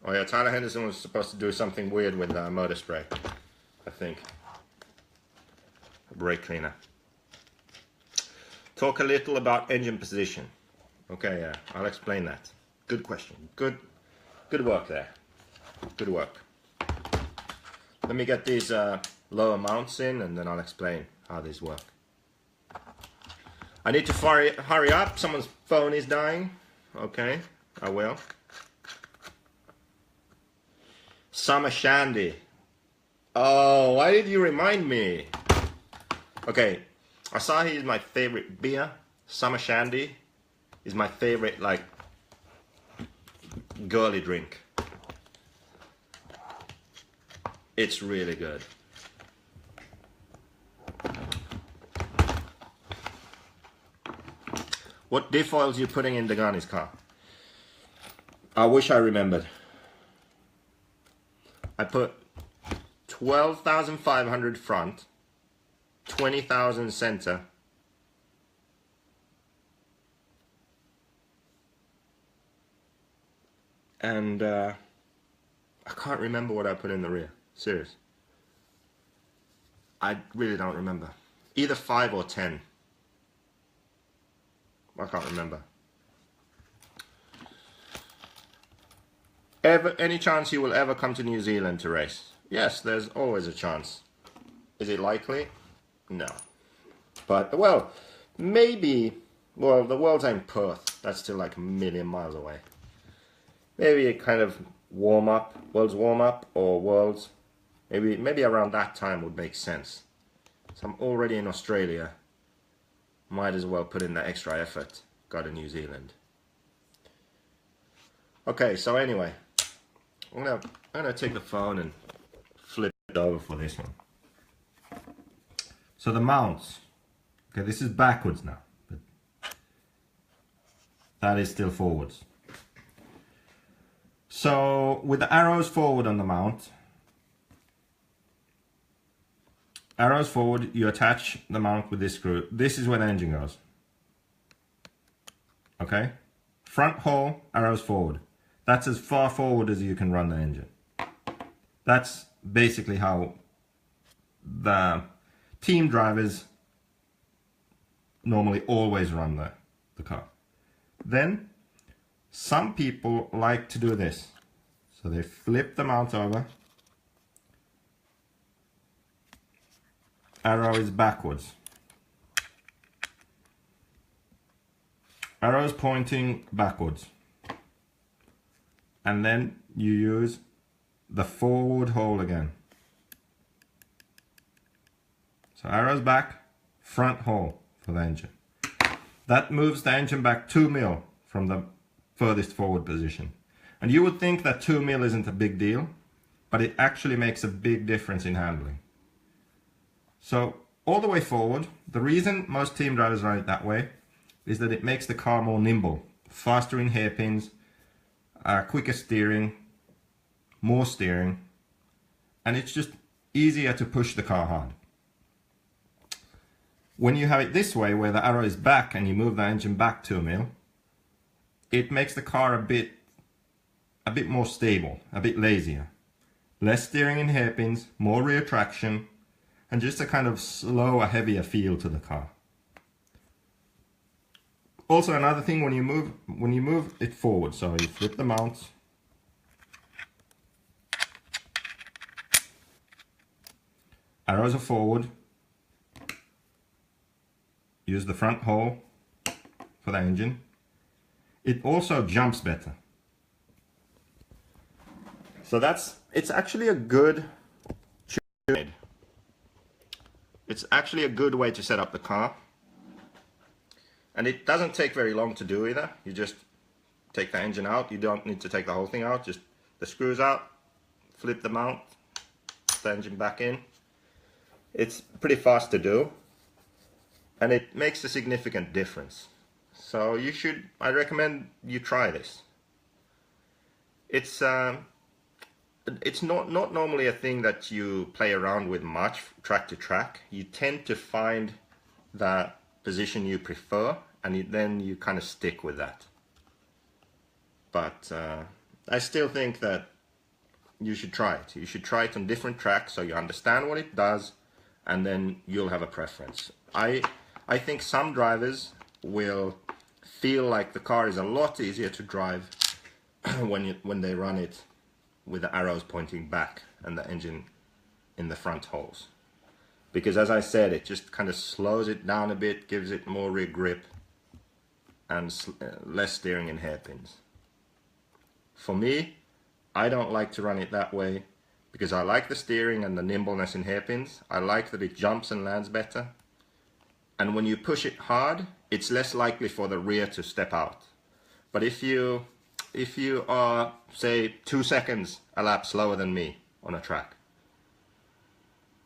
Oh yeah, Tyler Henderson was supposed to do something weird with motor spray. I think. A brake cleaner. Talk a little about engine position. Okay, yeah, I'll explain that. Good question. Good work there. Good work. Let me get these lower mounts in and then I'll explain how these work. I need to hurry up. Someone's phone is dying. Okay, I will. Summer Shandy. Oh, why did you remind me? Okay, Asahi is my favorite beer. Summer Shandy is my favorite, like, girly drink. It's really good. What diff oils are you putting in Degani's car? I wish I remembered. I put 12,500 front, 20,000 center, and I can't remember what I put in the rear. Serious. I really don't remember. Either 5 or 10. I can't remember. Any chance you will ever come to New Zealand to race? Yes, there's always a chance. Is it likely? No. But, well, maybe, well, the World's in Perth. That's still like a million miles away. Maybe a kind of warm-up, World's warm-up, or World's, maybe around that time would make sense. So I'm already in Australia. Might as well put in the extra effort. Go to New Zealand. Okay, so anyway, I'm gonna take the phone and flip it over for this one. So the mounts. Okay, this is backwards now, but that is still forwards. So with the arrows forward on the mount, arrows forward, you attach the mount with this screw. This is where the engine goes. Okay? Front hole, arrows forward. That's as far forward as you can run the engine. That's basically how the team drivers normally always run the car. Then, some people like to do this. So they flip the mount over. Arrow is backwards. Arrow is pointing backwards. And then you use the forward hole again. So arrows back, front hole for the engine. That moves the engine back 2 mil from the furthest forward position. And you would think that 2 mil isn't a big deal, but it actually makes a big difference in handling. So all the way forward, the reason most team drivers run it that way is that it makes the car more nimble, faster in hairpins, quicker steering, more steering, and it's just easier to push the car hard. When you have it this way, where the arrow is back and you move the engine back 2 mil, it makes the car a bit more stable, a bit lazier. Less steering in hairpins, more rear traction, and just a kind of slower, heavier feel to the car. Also, another thing, when you move it forward, so you flip the mount, arrows are forward, use the front hole for the engine. It also jumps better. So it's actually a good tune. It's actually a good way to set up the car. And it doesn't take very long to do either. You just take the engine out. You don't need to take the whole thing out. Just the screws out, flip the mount, put the engine back in. It's pretty fast to do. And it makes a significant difference. So I recommend you try this. It's not normally a thing that you play around with much track to track. You tend to find the position you prefer, and then you kind of stick with that. But I still think that you should try it. You should try it on different tracks so you understand what it does, and then you'll have a preference. I think some drivers will feel like the car is a lot easier to drive when they run it with the arrows pointing back and the engine in the front holes. Because as I said, it just kind of slows it down a bit, gives it more rear grip, and less steering in hairpins. For me, I don't like to run it that way because I like the steering and the nimbleness in hairpins. I like that it jumps and lands better. And when you push it hard, it's less likely for the rear to step out. But if you are, say, 2 seconds a lap slower than me on a track,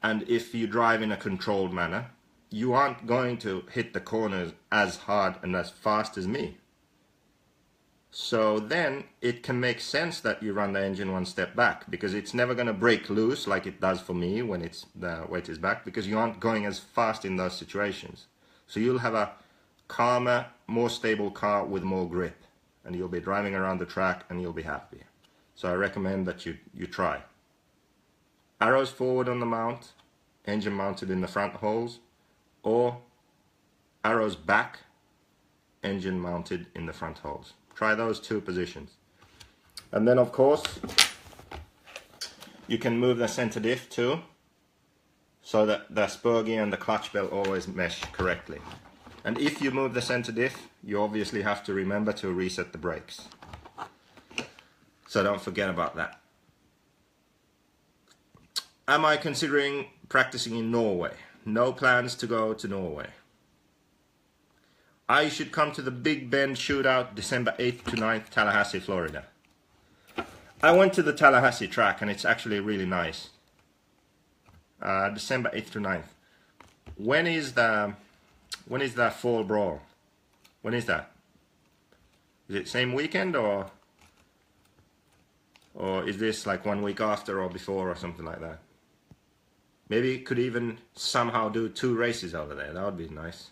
and if you drive in a controlled manner, you aren't going to hit the corners as hard and as fast as me. So then it can make sense that you run the engine one step back, because it's never going to break loose like it does for me when the weight is back, because you aren't going as fast in those situations. So you'll have a calmer, more stable car with more grip, and you'll be driving around the track and you'll be happy. So I recommend that you try. Arrows forward on the mount, engine mounted in the front holes, or arrows back, engine mounted in the front holes. Try those two positions. And then of course you can move the center diff too, so that the spur gear and the clutch belt always mesh correctly. And if you move the center diff, you obviously have to remember to reset the brakes. So don't forget about that. Am I considering practicing in Norway? No plans to go to Norway. I should come to the Big Bend Shootout December 8th to 9th, Tallahassee, Florida. I went to the Tallahassee track and it's actually really nice. December 8th to 9th. When is the fall brawl? When is that? Is it same weekend or is this like 1 week after or before or something like that? Maybe could even somehow do 2 races over there. That would be nice.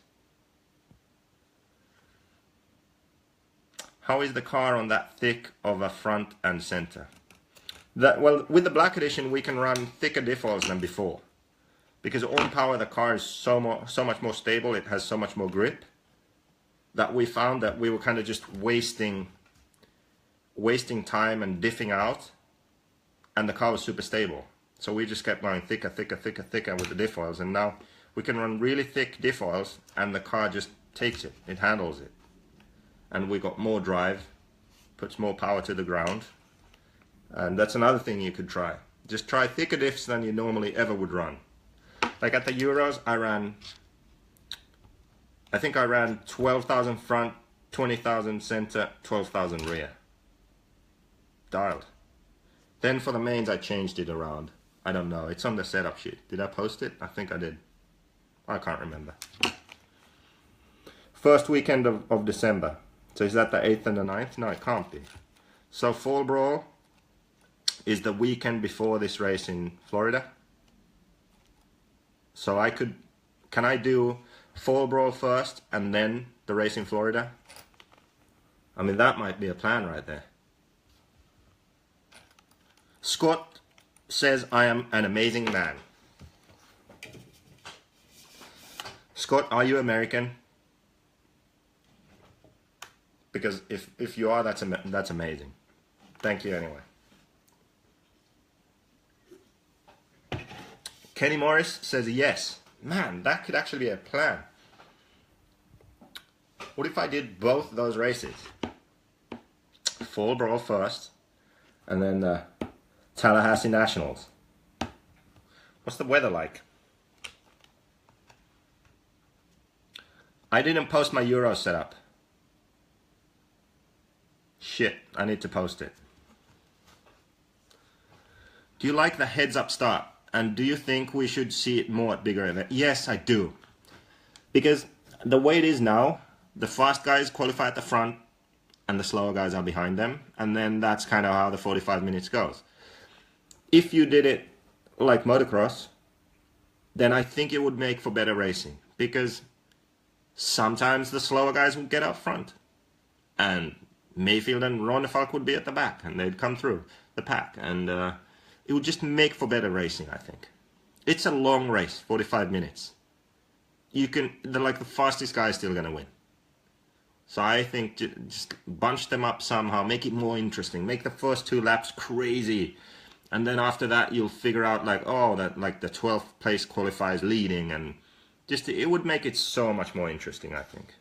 How is the car on that thick of a front and center? Well, with the Black Edition we can run thicker diff oils than before, because on power the car is so much more stable. It has so much more grip that we found that we were kind of just wasting time and diffing out, and the car was super stable. So we just kept going thicker with the diff oils, and now we can run really thick diff oils and the car just takes it, it handles it. And we got more drive, puts more power to the ground. And that's another thing you could try. Just try thicker diffs than you normally ever would run. Like at the Euros, I think I ran 12,000 front, 20,000 center, 12,000 rear. Dialed. Then for the mains I changed it around. I don't know, it's on the setup sheet. Did I post it? I think I did. I can't remember. First weekend of December. So is that the 8th and the 9th? No, it can't be. So Fall Brawl is the weekend before this race in Florida. So can I do Fall Brawl first and then the race in Florida? I mean, that might be a plan right there. Scott says I am an amazing man. Scott, are you American? Because if you are, that's amazing. Thank you anyway. Kenny Morris says yes. Man, that could actually be a plan. What if I did both those races? Fall Brawl first, and then the Tallahassee Nationals. What's the weather like? I didn't post my Euro setup. Shit, I need to post it. Do you like the heads-up start? And do you think we should see it more at bigger events? Yes, I do. Because the way it is now, the fast guys qualify at the front and the slower guys are behind them. And then that's kind of how the 45 minutes goes. If you did it like motocross, then I think it would make for better racing. Because sometimes the slower guys would get up front. And Mayfield and Ronnefalk would be at the back, and they'd come through the pack, and it would just make for better racing, I think. It's a long race, 45 minutes. The fastest guy is still gonna win. So I think just bunch them up somehow, make it more interesting, make the first 2 laps crazy, and then after that you'll figure out the 12th place qualifies leading, and just it would make it so much more interesting, I think.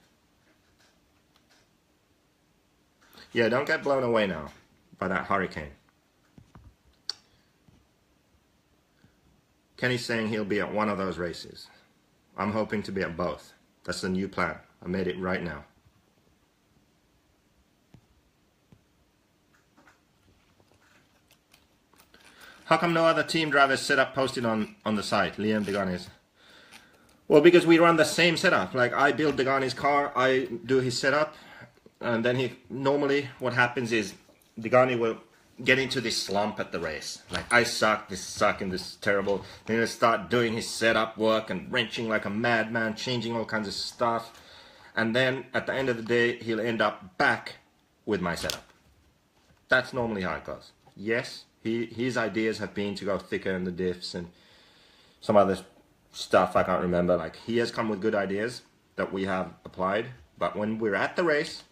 Yeah, don't get blown away now by that hurricane. Kenny's saying he'll be at one of those races. I'm hoping to be at both. That's the new plan. I made it right now. How come no other team drivers setup posted on the site? Liam Degani's. Well, because we run the same setup. Like, I build Degani's car, I do his setup, And then normally what happens is the gunny will get into this slump at the race. Like, I suck, this is sucking, this is terrible. Then he'll start doing his setup work and wrenching like a madman, changing all kinds of stuff. And then at the end of the day, he'll end up back with my setup. That's normally how it goes. Yes, his ideas have been to go thicker in the diffs and some other stuff I can't remember. Like, he has come with good ideas that we have applied. But when we're at the race,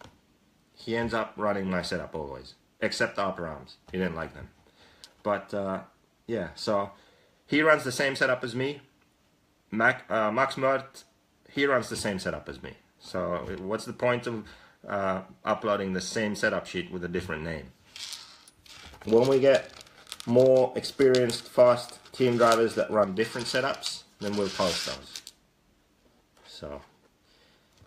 he ends up running my setup always. Except the upper arms. He didn't like them. But yeah, so he runs the same setup as me. Max Mert, he runs the same setup as me. So what's the point of uploading the same setup sheet with a different name? When we get more experienced, fast team drivers that run different setups, then we'll post those. So.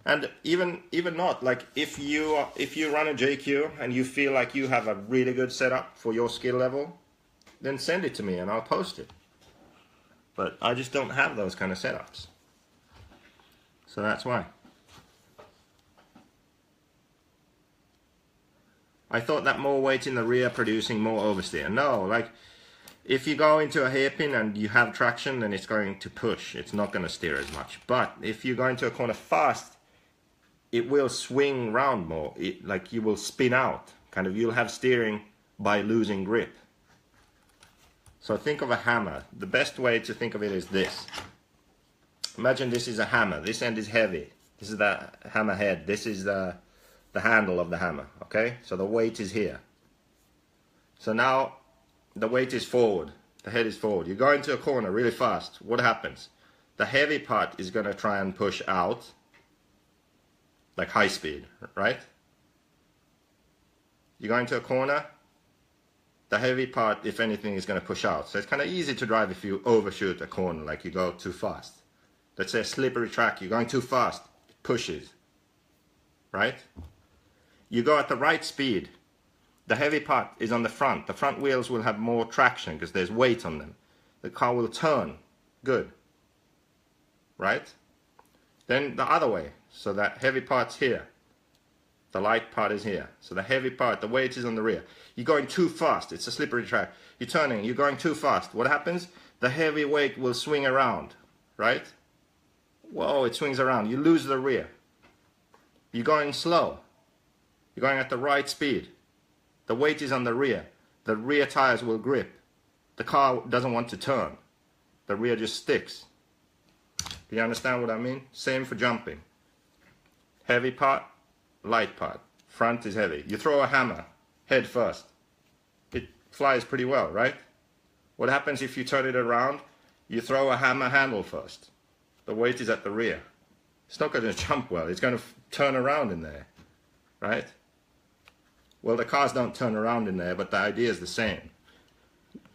And even not, like, if you run a JQ and you feel like you have a really good setup for your skill level, then send it to me and I'll post it. But I just don't have those kind of setups. So that's why. I thought that more weight in the rear producing more oversteer. No, like, if you go into a hairpin and you have traction, then it's going to push. It's not going to steer as much. But if you go into a corner fast, it will swing round more. Like, you will spin out. Kind of, you'll have steering by losing grip. So think of a hammer. The best way to think of it is this. Imagine this is a hammer. This end is heavy. This is the hammer head. This is the handle of the hammer. Okay? So the weight is here. So now the weight is forward. The head is forward. You go into a corner really fast. What happens? The heavy part is going to try and push out. Like high speed, right? You go into a corner, the heavy part, if anything, is going to push out. So it's kind of easy to drive if you overshoot a corner, like you go too fast. Let's say a slippery track, you're going too fast, it pushes, right? You go at the right speed, the heavy part is on the front. The front wheels will have more traction because there's weight on them. The car will turn, good, right? Then the other way. So that heavy part's here. The light part is here. So the heavy part, the weight is on the rear. You're going too fast. It's a slippery track. You're turning. You're going too fast. What happens? The heavy weight will swing around, right? Whoa, it swings around. You lose the rear. You're going slow. You're going at the right speed. The weight is on the rear. The rear tires will grip. The car doesn't want to turn. The rear just sticks. Do you understand what I mean? Same for jumping. Heavy part, light part. Front is heavy. You throw a hammer, head first. It flies pretty well, right? What happens if you turn it around? You throw a hammer handle first. The weight is at the rear. It's not going to jump well. It's going to turn around in there, right? Well, the cars don't turn around in there, but the idea is the same.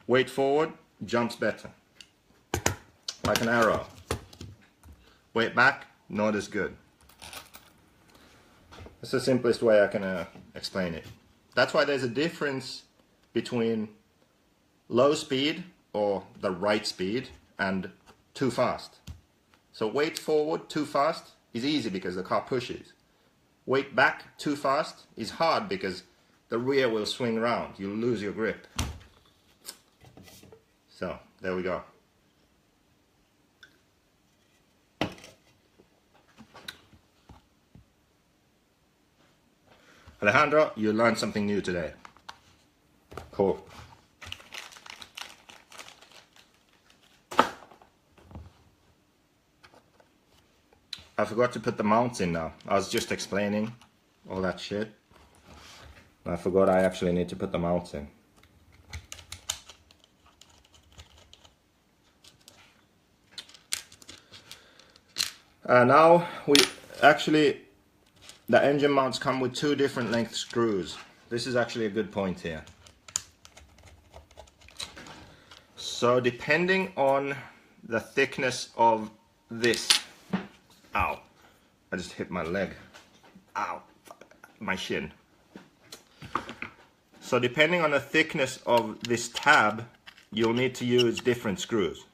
Weight forward, jumps better. Like an arrow. Weight back, not as good. That's the simplest way I can explain it. That's why there's a difference between low speed, or the right speed, and too fast. So weight forward, too fast, is easy because the car pushes. Weight back, too fast, is hard because the rear will swing around. You'll lose your grip. So, there we go. Alejandro, you learned something new today. Cool. I forgot to put the mounts in now. I was just explaining all that shit. I forgot I actually need to put the mounts in. Now we actually, the engine mounts come with 2 different length screws. This is actually a good point here. So depending on the thickness of this, ow, I just hit my leg, ow, my shin. So depending on the thickness of this tab, you'll need to use different screws.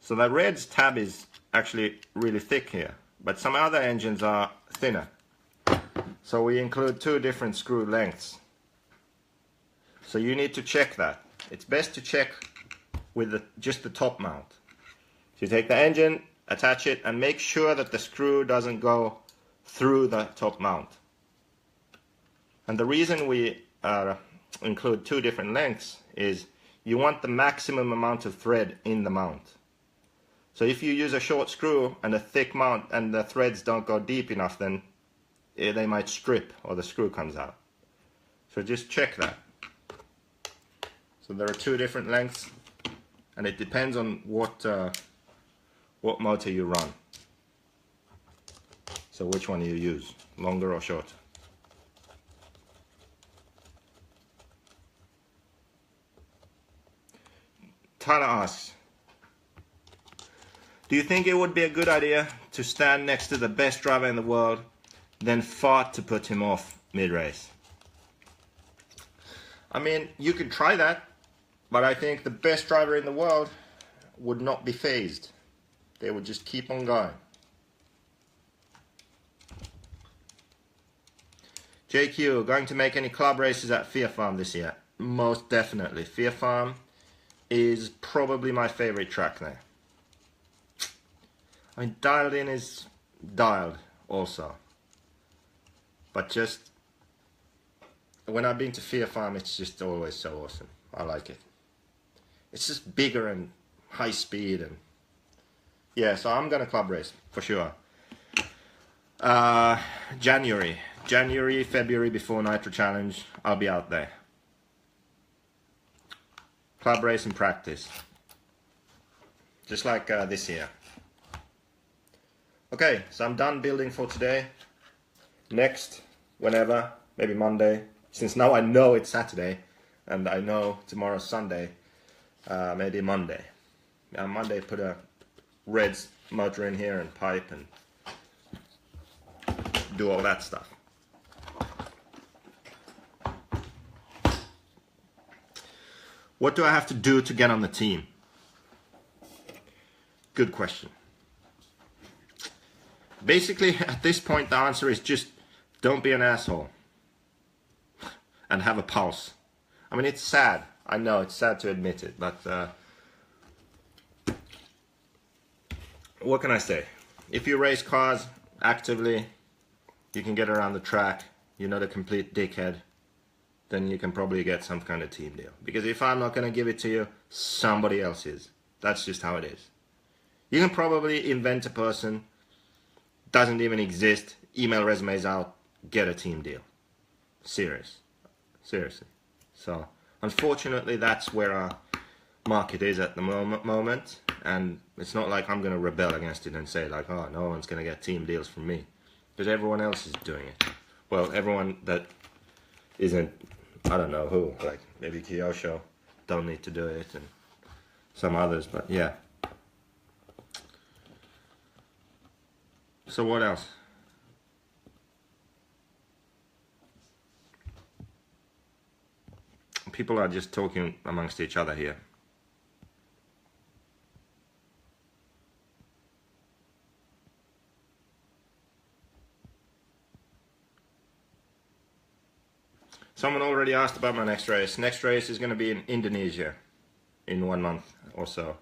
So the Red's tab is actually really thick here, but some other engines are thinner. So we include 2 different screw lengths. So you need to check that. It's best to check with just the top mount. So you take the engine, attach it, and make sure that the screw doesn't go through the top mount. And the reason we include 2 different lengths is you want the maximum amount of thread in the mount. So if you use a short screw and a thick mount and the threads don't go deep enough, then they might strip or the screw comes out. So just check that. So there are 2 different lengths, and it depends on what motor you run. So which one you use, longer or shorter. Tyler asks, do you think it would be a good idea to stand next to the best driver in the world, then fart to put him off mid-race? I mean, you could try that, but I think the best driver in the world would not be phased. They would just keep on going. JQ, going to make any club races at Fear Farm this year? Most definitely. Fear Farm is probably my favorite track there. I mean, Dialed In is dialed also. But just, when I've been to Fear Farm, it's just always so awesome. I like it. It's just bigger and high speed, and yeah, so I'm gonna club race for sure. January, February before Nitro Challenge, I'll be out there. Club race and practice, just like this year. Okay, so I'm done building for today. Next, whenever, maybe Monday, since now I know it's Saturday and I know tomorrow's Sunday, maybe Monday. Monday put a red motor in here and pipe and do all that stuff. What do I have to do to get on the team? Good question. Basically, at this point, the answer is just don't be an asshole and have a pulse. I mean, it's sad. I know it's sad to admit it, but what can I say? If you race cars actively, you can get around the track, you're not a complete dickhead, then you can probably get some kind of team deal. Because if I'm not going to give it to you, somebody else is. That's just how it is. You can probably invent a person, doesn't even exist, email resumes out, get a team deal. Seriously. So, unfortunately, that's where our market is at the moment. And it's not like I'm going to rebel against it and say, like, oh, no one's going to get team deals from me. Because everyone else is doing it. Well, everyone that isn't, I don't know who, like maybe Kyosho, don't need to do it, and some others, but yeah. So what else? People are just talking amongst each other here. Someone already asked about my next race. Next race is going to be in Indonesia in 1 month or so.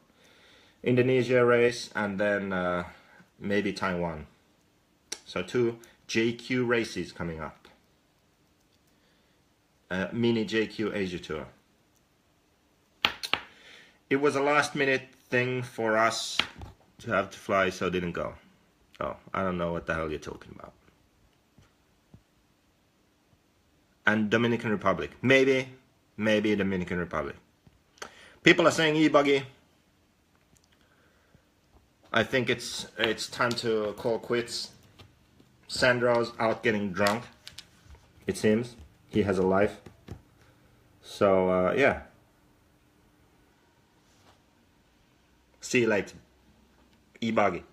Indonesia race, and then maybe Taiwan. So 2 JQ races coming up. Mini JQ Asia Tour. It was a last minute thing for us to have to fly, so didn't go. Oh, I don't know what the hell you're talking about. And Dominican Republic. Maybe Dominican Republic. People are saying e-buggy. I think it's time to call quits. Sandro's out getting drunk, it seems. He has a life. So, yeah. See you later. E-buggy.